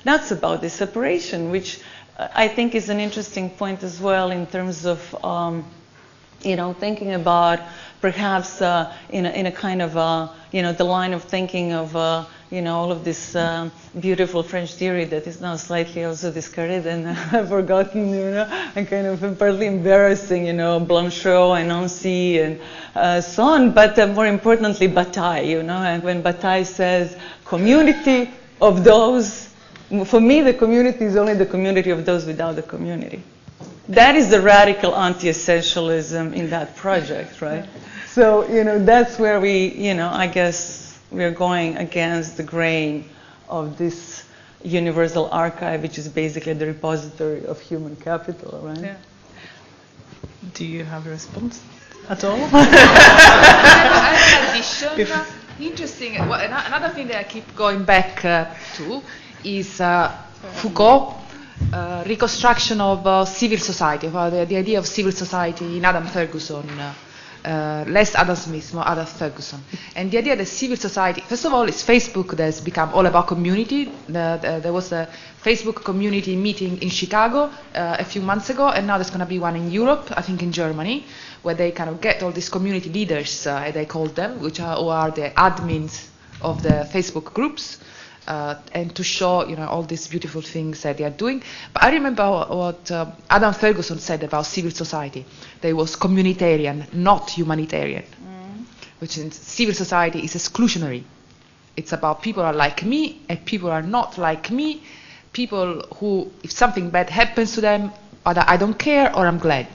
nuts about this separation, which I think is an interesting point as well in terms of, thinking about perhaps in a kind of, the line of thinking of, all of this beautiful French theory that is now slightly also discarded and forgotten, and kind of partly embarrassing, Blanchot and Nancy and so on, but more importantly, Bataille, and when Bataille says community of those. For me, the community is only the community of those without the community. That is the radical anti-essentialism in that project, right? So, that's where we, I guess we're going against the grain of this universal archive, which is basically the repository of human capital, right? Yeah. Do you have a response at all? Interesting. Another thing that I keep going back to is Foucault, reconstruction of civil society, the idea of civil society in Adam Ferguson, less Adam Smith, more Adam Ferguson. And the idea that civil society, first of all, it's Facebook that has become all about community. There was a Facebook community meeting in Chicago a few months ago, and now there's going to be one in Europe, I think in Germany, where they kind of get all these community leaders, they call them, who are the admins of the Facebook groups, and to show, all these beautiful things that they are doing. But I remember what Adam Ferguson said about civil society. That it was communitarian, not humanitarian. Which means civil society is exclusionary. It's about people are like me and people are not like me. People who, if something bad happens to them, either I don't care or I'm glad.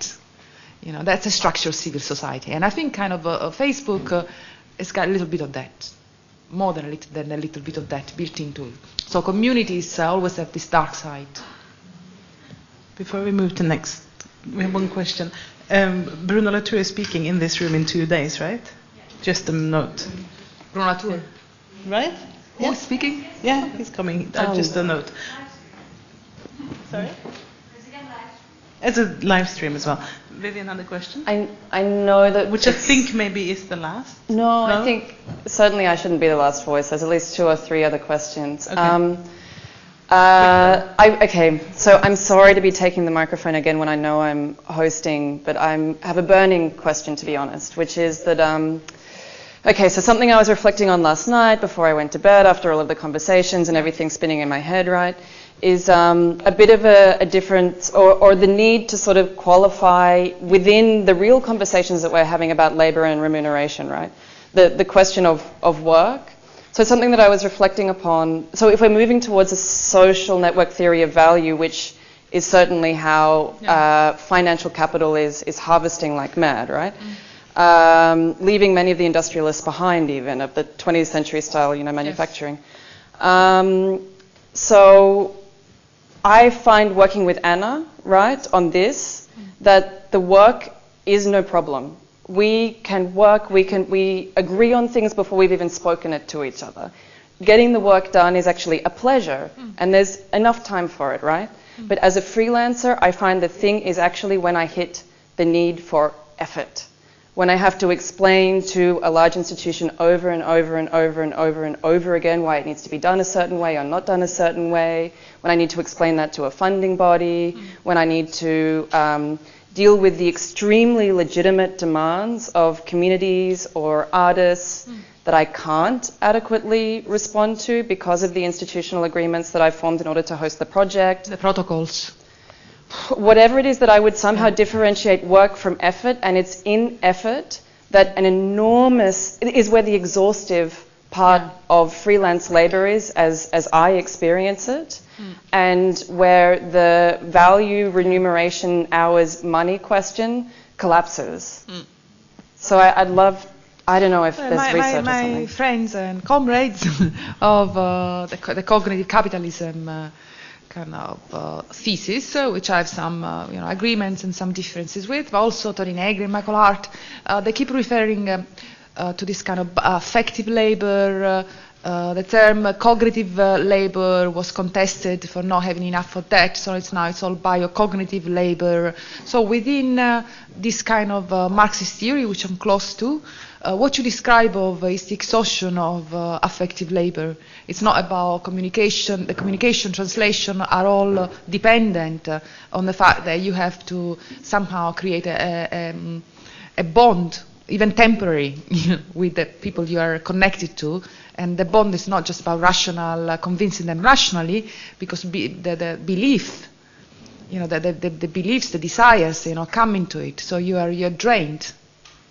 That's a structure of civil society. And I think kind of Facebook has got a little bit of that. More than a little bit of that built into it. So communities always have this dark side. Before we move to next, we have one question. Bruno Latour is speaking in this room in 2 days, right? Yeah. Just a note. Bruno Latour. Right? Who is speaking? Yeah, he's coming. Just a note. Sorry? It's a live stream as well. Vivian had a question? I know that... Which I think maybe is the last. No, I think certainly I shouldn't be the last voice. There's at least 2 or 3 other questions. Okay. Okay, so I'm sorry to be taking the microphone again when I know I'm hosting, but I have a burning question, to be honest, which is that... okay, so something I was reflecting on last night before I went to bed after all of the conversations and everything spinning in my head, right? Is a bit of a difference, or the need to sort of qualify within the real conversations that we're having about labor and remuneration, right? The question of work. So it's something that I was reflecting upon. So if we're moving towards a social network theory of value, which is certainly how financial capital is harvesting like mad, right? Leaving many of the industrialists behind, even of the 20th century style, manufacturing. Yes. So I find working with Anna, right, on this, that the work is no problem. We can work, we agree on things before we've even spoken it to each other. Getting the work done is actually a pleasure, and there's enough time for it, right? But as a freelancer, I find the thing is actually when I hit the need for effort, when I have to explain to a large institution over and over and over and over and over again why it needs to be done a certain way or not done a certain way, when I need to explain that to a funding body, when I need to deal with the extremely legitimate demands of communities or artists that I can't adequately respond to because of the institutional agreements that I've formed in order to host the project. The protocols. Whatever it is that I would somehow differentiate work from effort, and it's in effort that an enormous, is where the exhaustive part of freelance labor is, as I experience it, and where the value, remuneration, hours, money question collapses. So I'd love, I don't know if there's research or something. My friends and comrades of the cognitive capitalism kind of thesis, which I have some agreements and some differences with, but also Tony Negri and Michael Hart, they keep referring to this kind of affective labor. The term cognitive labor was contested for not having enough of that, so it's all biocognitive labor. So within this kind of Marxist theory, which I'm close to, what you describe of is the exhaustion of affective labor. It's not about communication. The communication, translation are all dependent on the fact that you have to somehow create a bond, even temporary, with the people you are connected to. And the bond is not just about rational, convincing them rationally, because the belief, the beliefs, the desires, come into it. So you're drained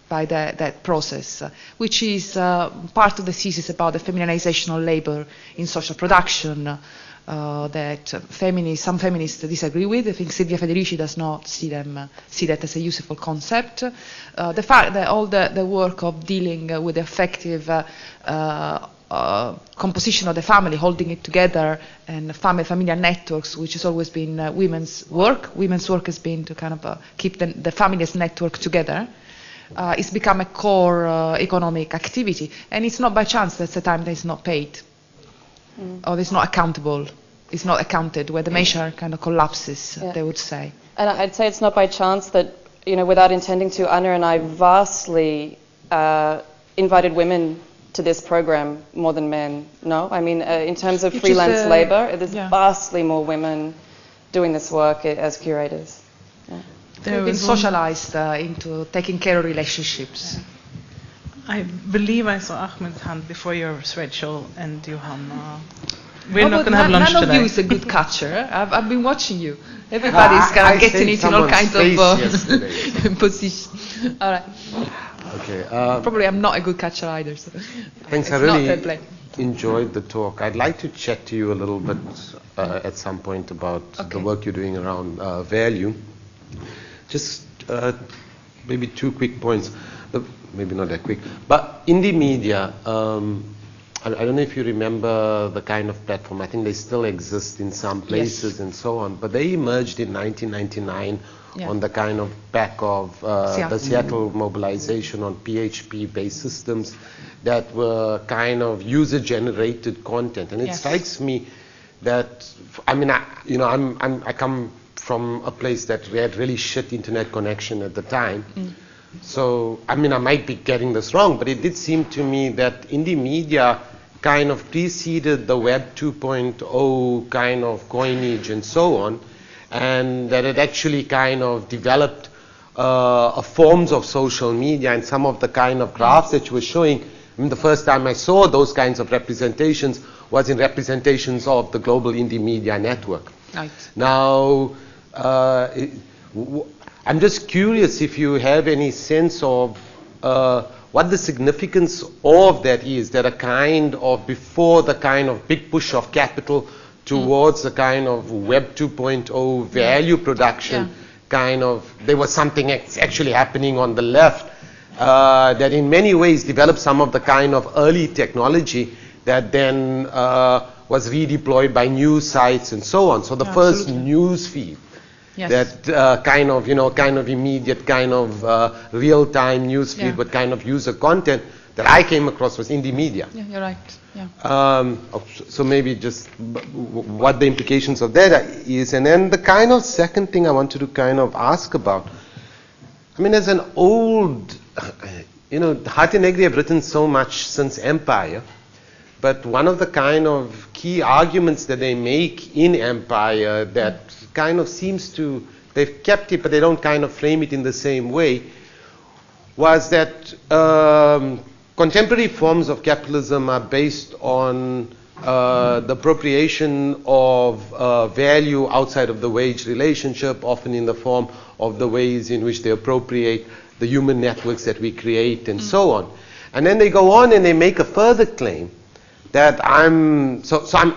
by that process, which is part of the thesis about the feminization of labor in social production that some feminists disagree with. I think Silvia Federici does not see that as a useful concept. The fact that all the work of dealing with the effective composition of the family, holding it together, and familiar networks, which has always been women's work. Women's work has been to kind of keep the family's network together. It's become a core economic activity, and it's not by chance that's the time that it's not paid, or it's not accountable, it's not accounted, where the measure kind of collapses, they would say. And I'd say it's not by chance that, without intending to, Anna and I vastly invited women to this program more than men. No? I mean, in terms of freelance labor, there's vastly more women doing this work as curators. Yeah. They've been socialized into taking care of relationships. I believe I saw Ahmed's hand before your Rachel and Johanna. We're not going to have lunch today. None of you is a good catcher. I've been watching you. Everybody's kind of getting it in all kinds of positions. All right. Okay. Probably I'm not a good catcher either. So thanks. I really enjoyed the talk. I'd like to chat to you a little bit at some point about the work you're doing around value. Just maybe 2 quick points, maybe not that quick, but indie media, I don't know if you remember the kind of platform, I think they still exist in some places and so on, but they emerged in 1999 on the kind of back of the Seattle mobilization on PHP-based systems that were kind of user-generated content, and it strikes me that, I mean, I come from a place that we had really shit internet connection at the time. So, I mean, I might be getting this wrong, but it did seem to me that indie media kind of preceded the Web 2.0 kind of coinage and so on, and that it actually kind of developed forms of social media, and some of the kind of graphs that you were showing, I mean, the first time I saw those kinds of representations was in representations of the global indie media network. Right. Now, I'm just curious if you have any sense of what the significance of that is, that a kind of, before the kind of big push of capital towards the kind of Web 2.0 value production, kind of, there was something actually happening on the left that in many ways developed some of the kind of early technology that then was redeployed by news sites and so on. So the first news feed, that kind of immediate, kind of real-time news feed with kind of user content that I came across was indie media. Yeah, you're right. Yeah. So maybe just what the implications of that is. And then the kind of second thing I wanted to kind of ask about, I mean, as an old, Hardt and Negri have written so much since Empire, but one of the kind of key arguments that they make in Empire that kind of seems to, they've kept it, but they don't kind of frame it in the same way, was that contemporary forms of capitalism are based on the appropriation of value outside of the wage relationship, often in the form of the ways in which they appropriate the human networks that we create and so on. And then they go on and they make a further claim that I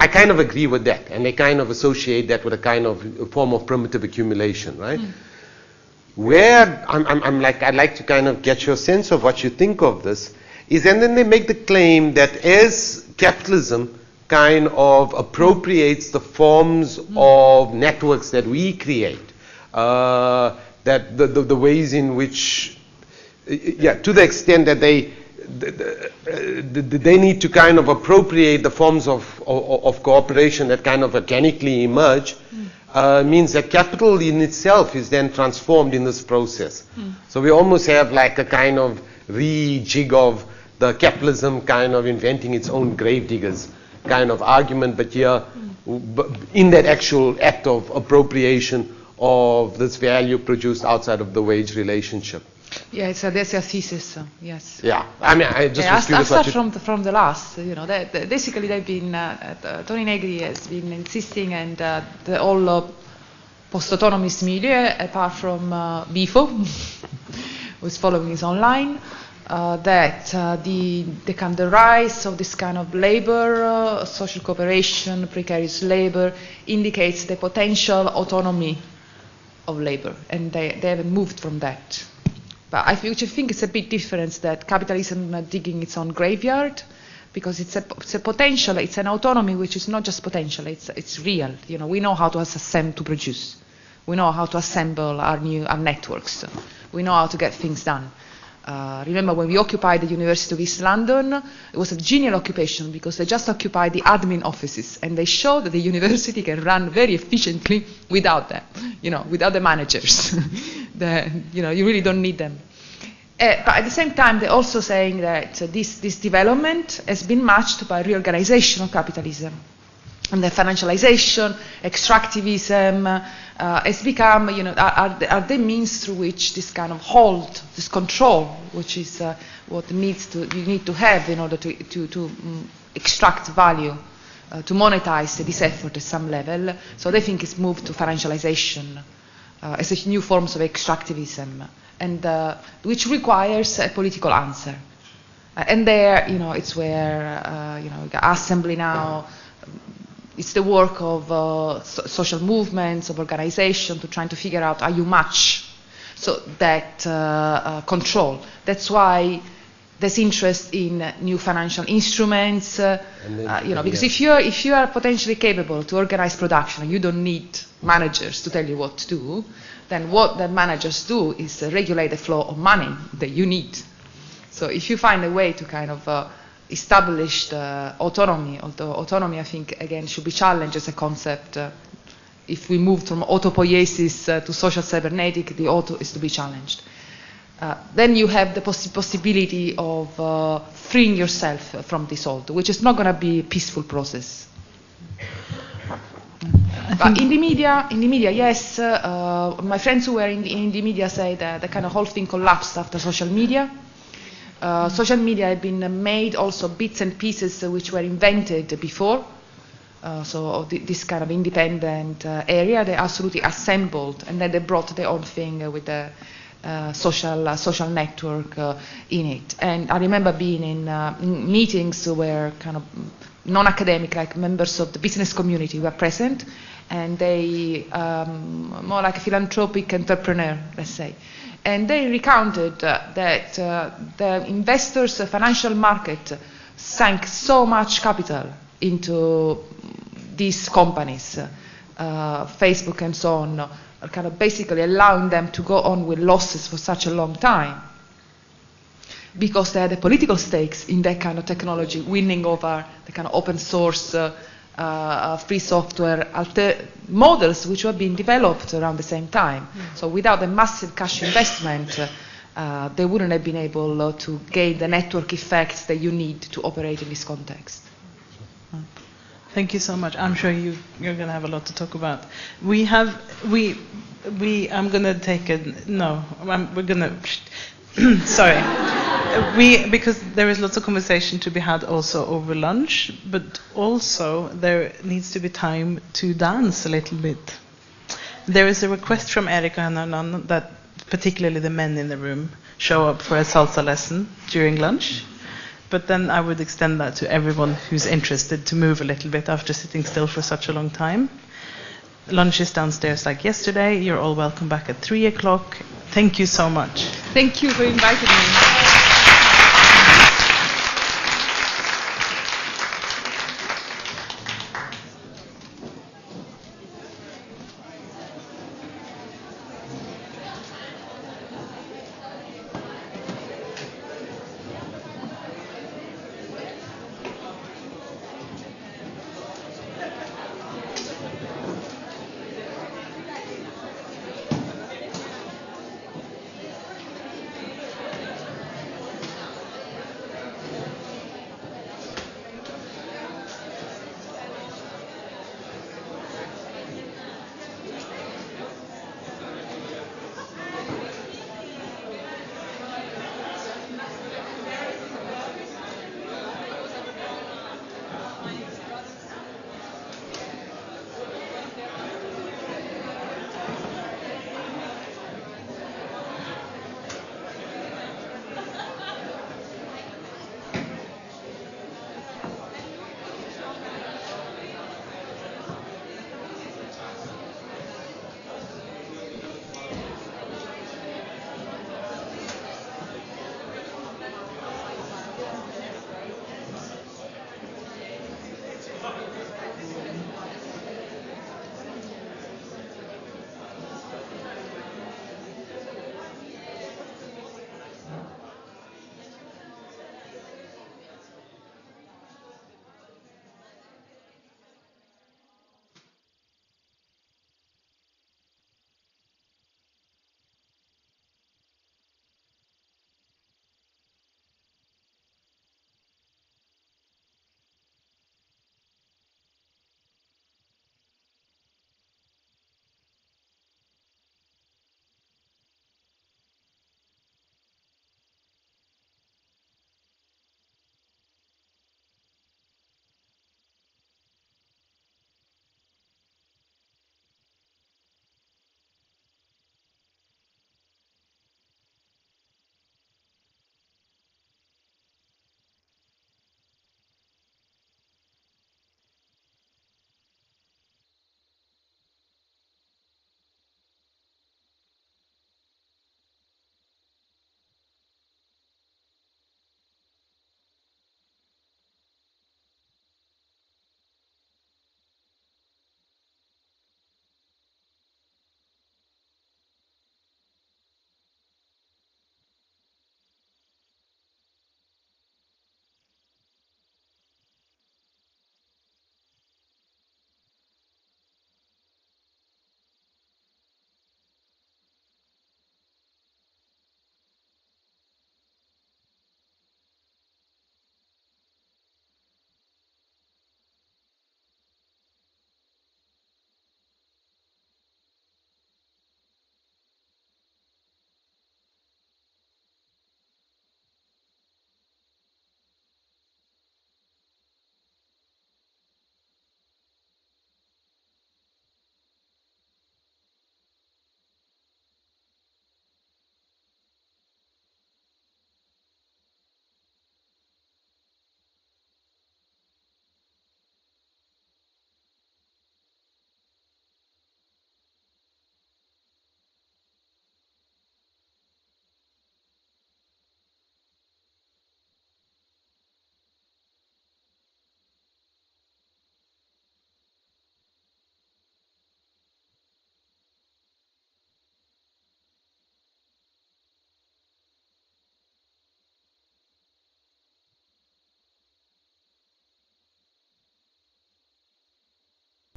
kind of agree with that, and they kind of associate that with a kind of a form of primitive accumulation, right? Where I'd like to kind of get your sense of what you think of this, is and then they make the claim that as capitalism kind of appropriates the forms of networks that we create, that the ways in which, to the extent that they need to kind of appropriate the forms of cooperation that kind of organically emerge, means that capital in itself is then transformed in this process. So we almost have like a kind of rejig of the capitalism kind of inventing its own gravediggers kind of argument, but here in that actual act of appropriation of this value produced outside of the wage relationship. Yeah, that's a thesis, yes. Yeah, I mean, I just was curious I'll start from the last. Basically, they've been Tony Negri has been insisting, and the all post-autonomist media, apart from Bifo, who's following his online, that the rise of this kind of labor, social cooperation, precarious labor, indicates the potential autonomy of labor, and they haven't moved from that. But I think it's a bit different that capitalism digging its own graveyard, because it's a potential, it's an autonomy which is not just potential, it's real. We know how to produce. We know how to assemble our networks. We know how to get things done. Remember when we occupied the University of East London, it was a genial occupation because they just occupied the admin offices, and they showed that the university can run very efficiently without them, without the managers. You really don't need them. But at the same time, they're also saying that this development has been matched by reorganization of capitalism. And the financialization, extractivism has become, are the means through which this kind of hold, this control, which is what you need to have in order to extract value, to monetize this effort at some level. So they think it's moved to financialization as a new forms of extractivism, and which requires a political answer. And there, it's where assembly now. It's the work of social movements, of organization, to trying to figure out how you match so that control. That's why there's interest in new financial instruments, because if you are potentially capable to organize production and you don't need managers to tell you what to do, then what the managers do is regulate the flow of money that you need. So if you find a way to kind of established autonomy, although autonomy I think again should be challenged as a concept. If we move from autopoiesis to social cybernetic, the auto is to be challenged. Then you have the possibility of freeing yourself from this auto, which is not going to be a peaceful process. But in the media, yes, my friends who were in the media say that the kind of whole thing collapsed after social media. Social media had been made also bits and pieces which were invented before. So this kind of independent area, they absolutely assembled, and then they brought their own thing with the social network in it. And I remember being in meetings where kind of non-academic, like members of the business community were present, and they more like a philanthropic entrepreneur, let's say. And they recounted that the investors' financial market sank so much capital into these companies, Facebook and so on, kind of basically allowing them to go on with losses for such a long time, because they had the political stakes in that kind of technology, winning over the kind of open source free software models which were being developed around the same time. So without a massive cash investment, they wouldn't have been able to gain the network effects that you need to operate in this context. Thank you so much. I'm sure you're going to have a lot to talk about. I'm going to take a, no, we're going to, sorry. Because there is lots of conversation to be had also over lunch, but also there needs to be time to dance a little bit. There is a request from Erika and Hernan that particularly the men in the room show up for a salsa lesson during lunch. But then I would extend that to everyone who's interested to move a little bit after sitting still for such a long time. Lunch is downstairs like yesterday. You're all welcome back at 3 o'clock. Thank you so much. Thank you for inviting me.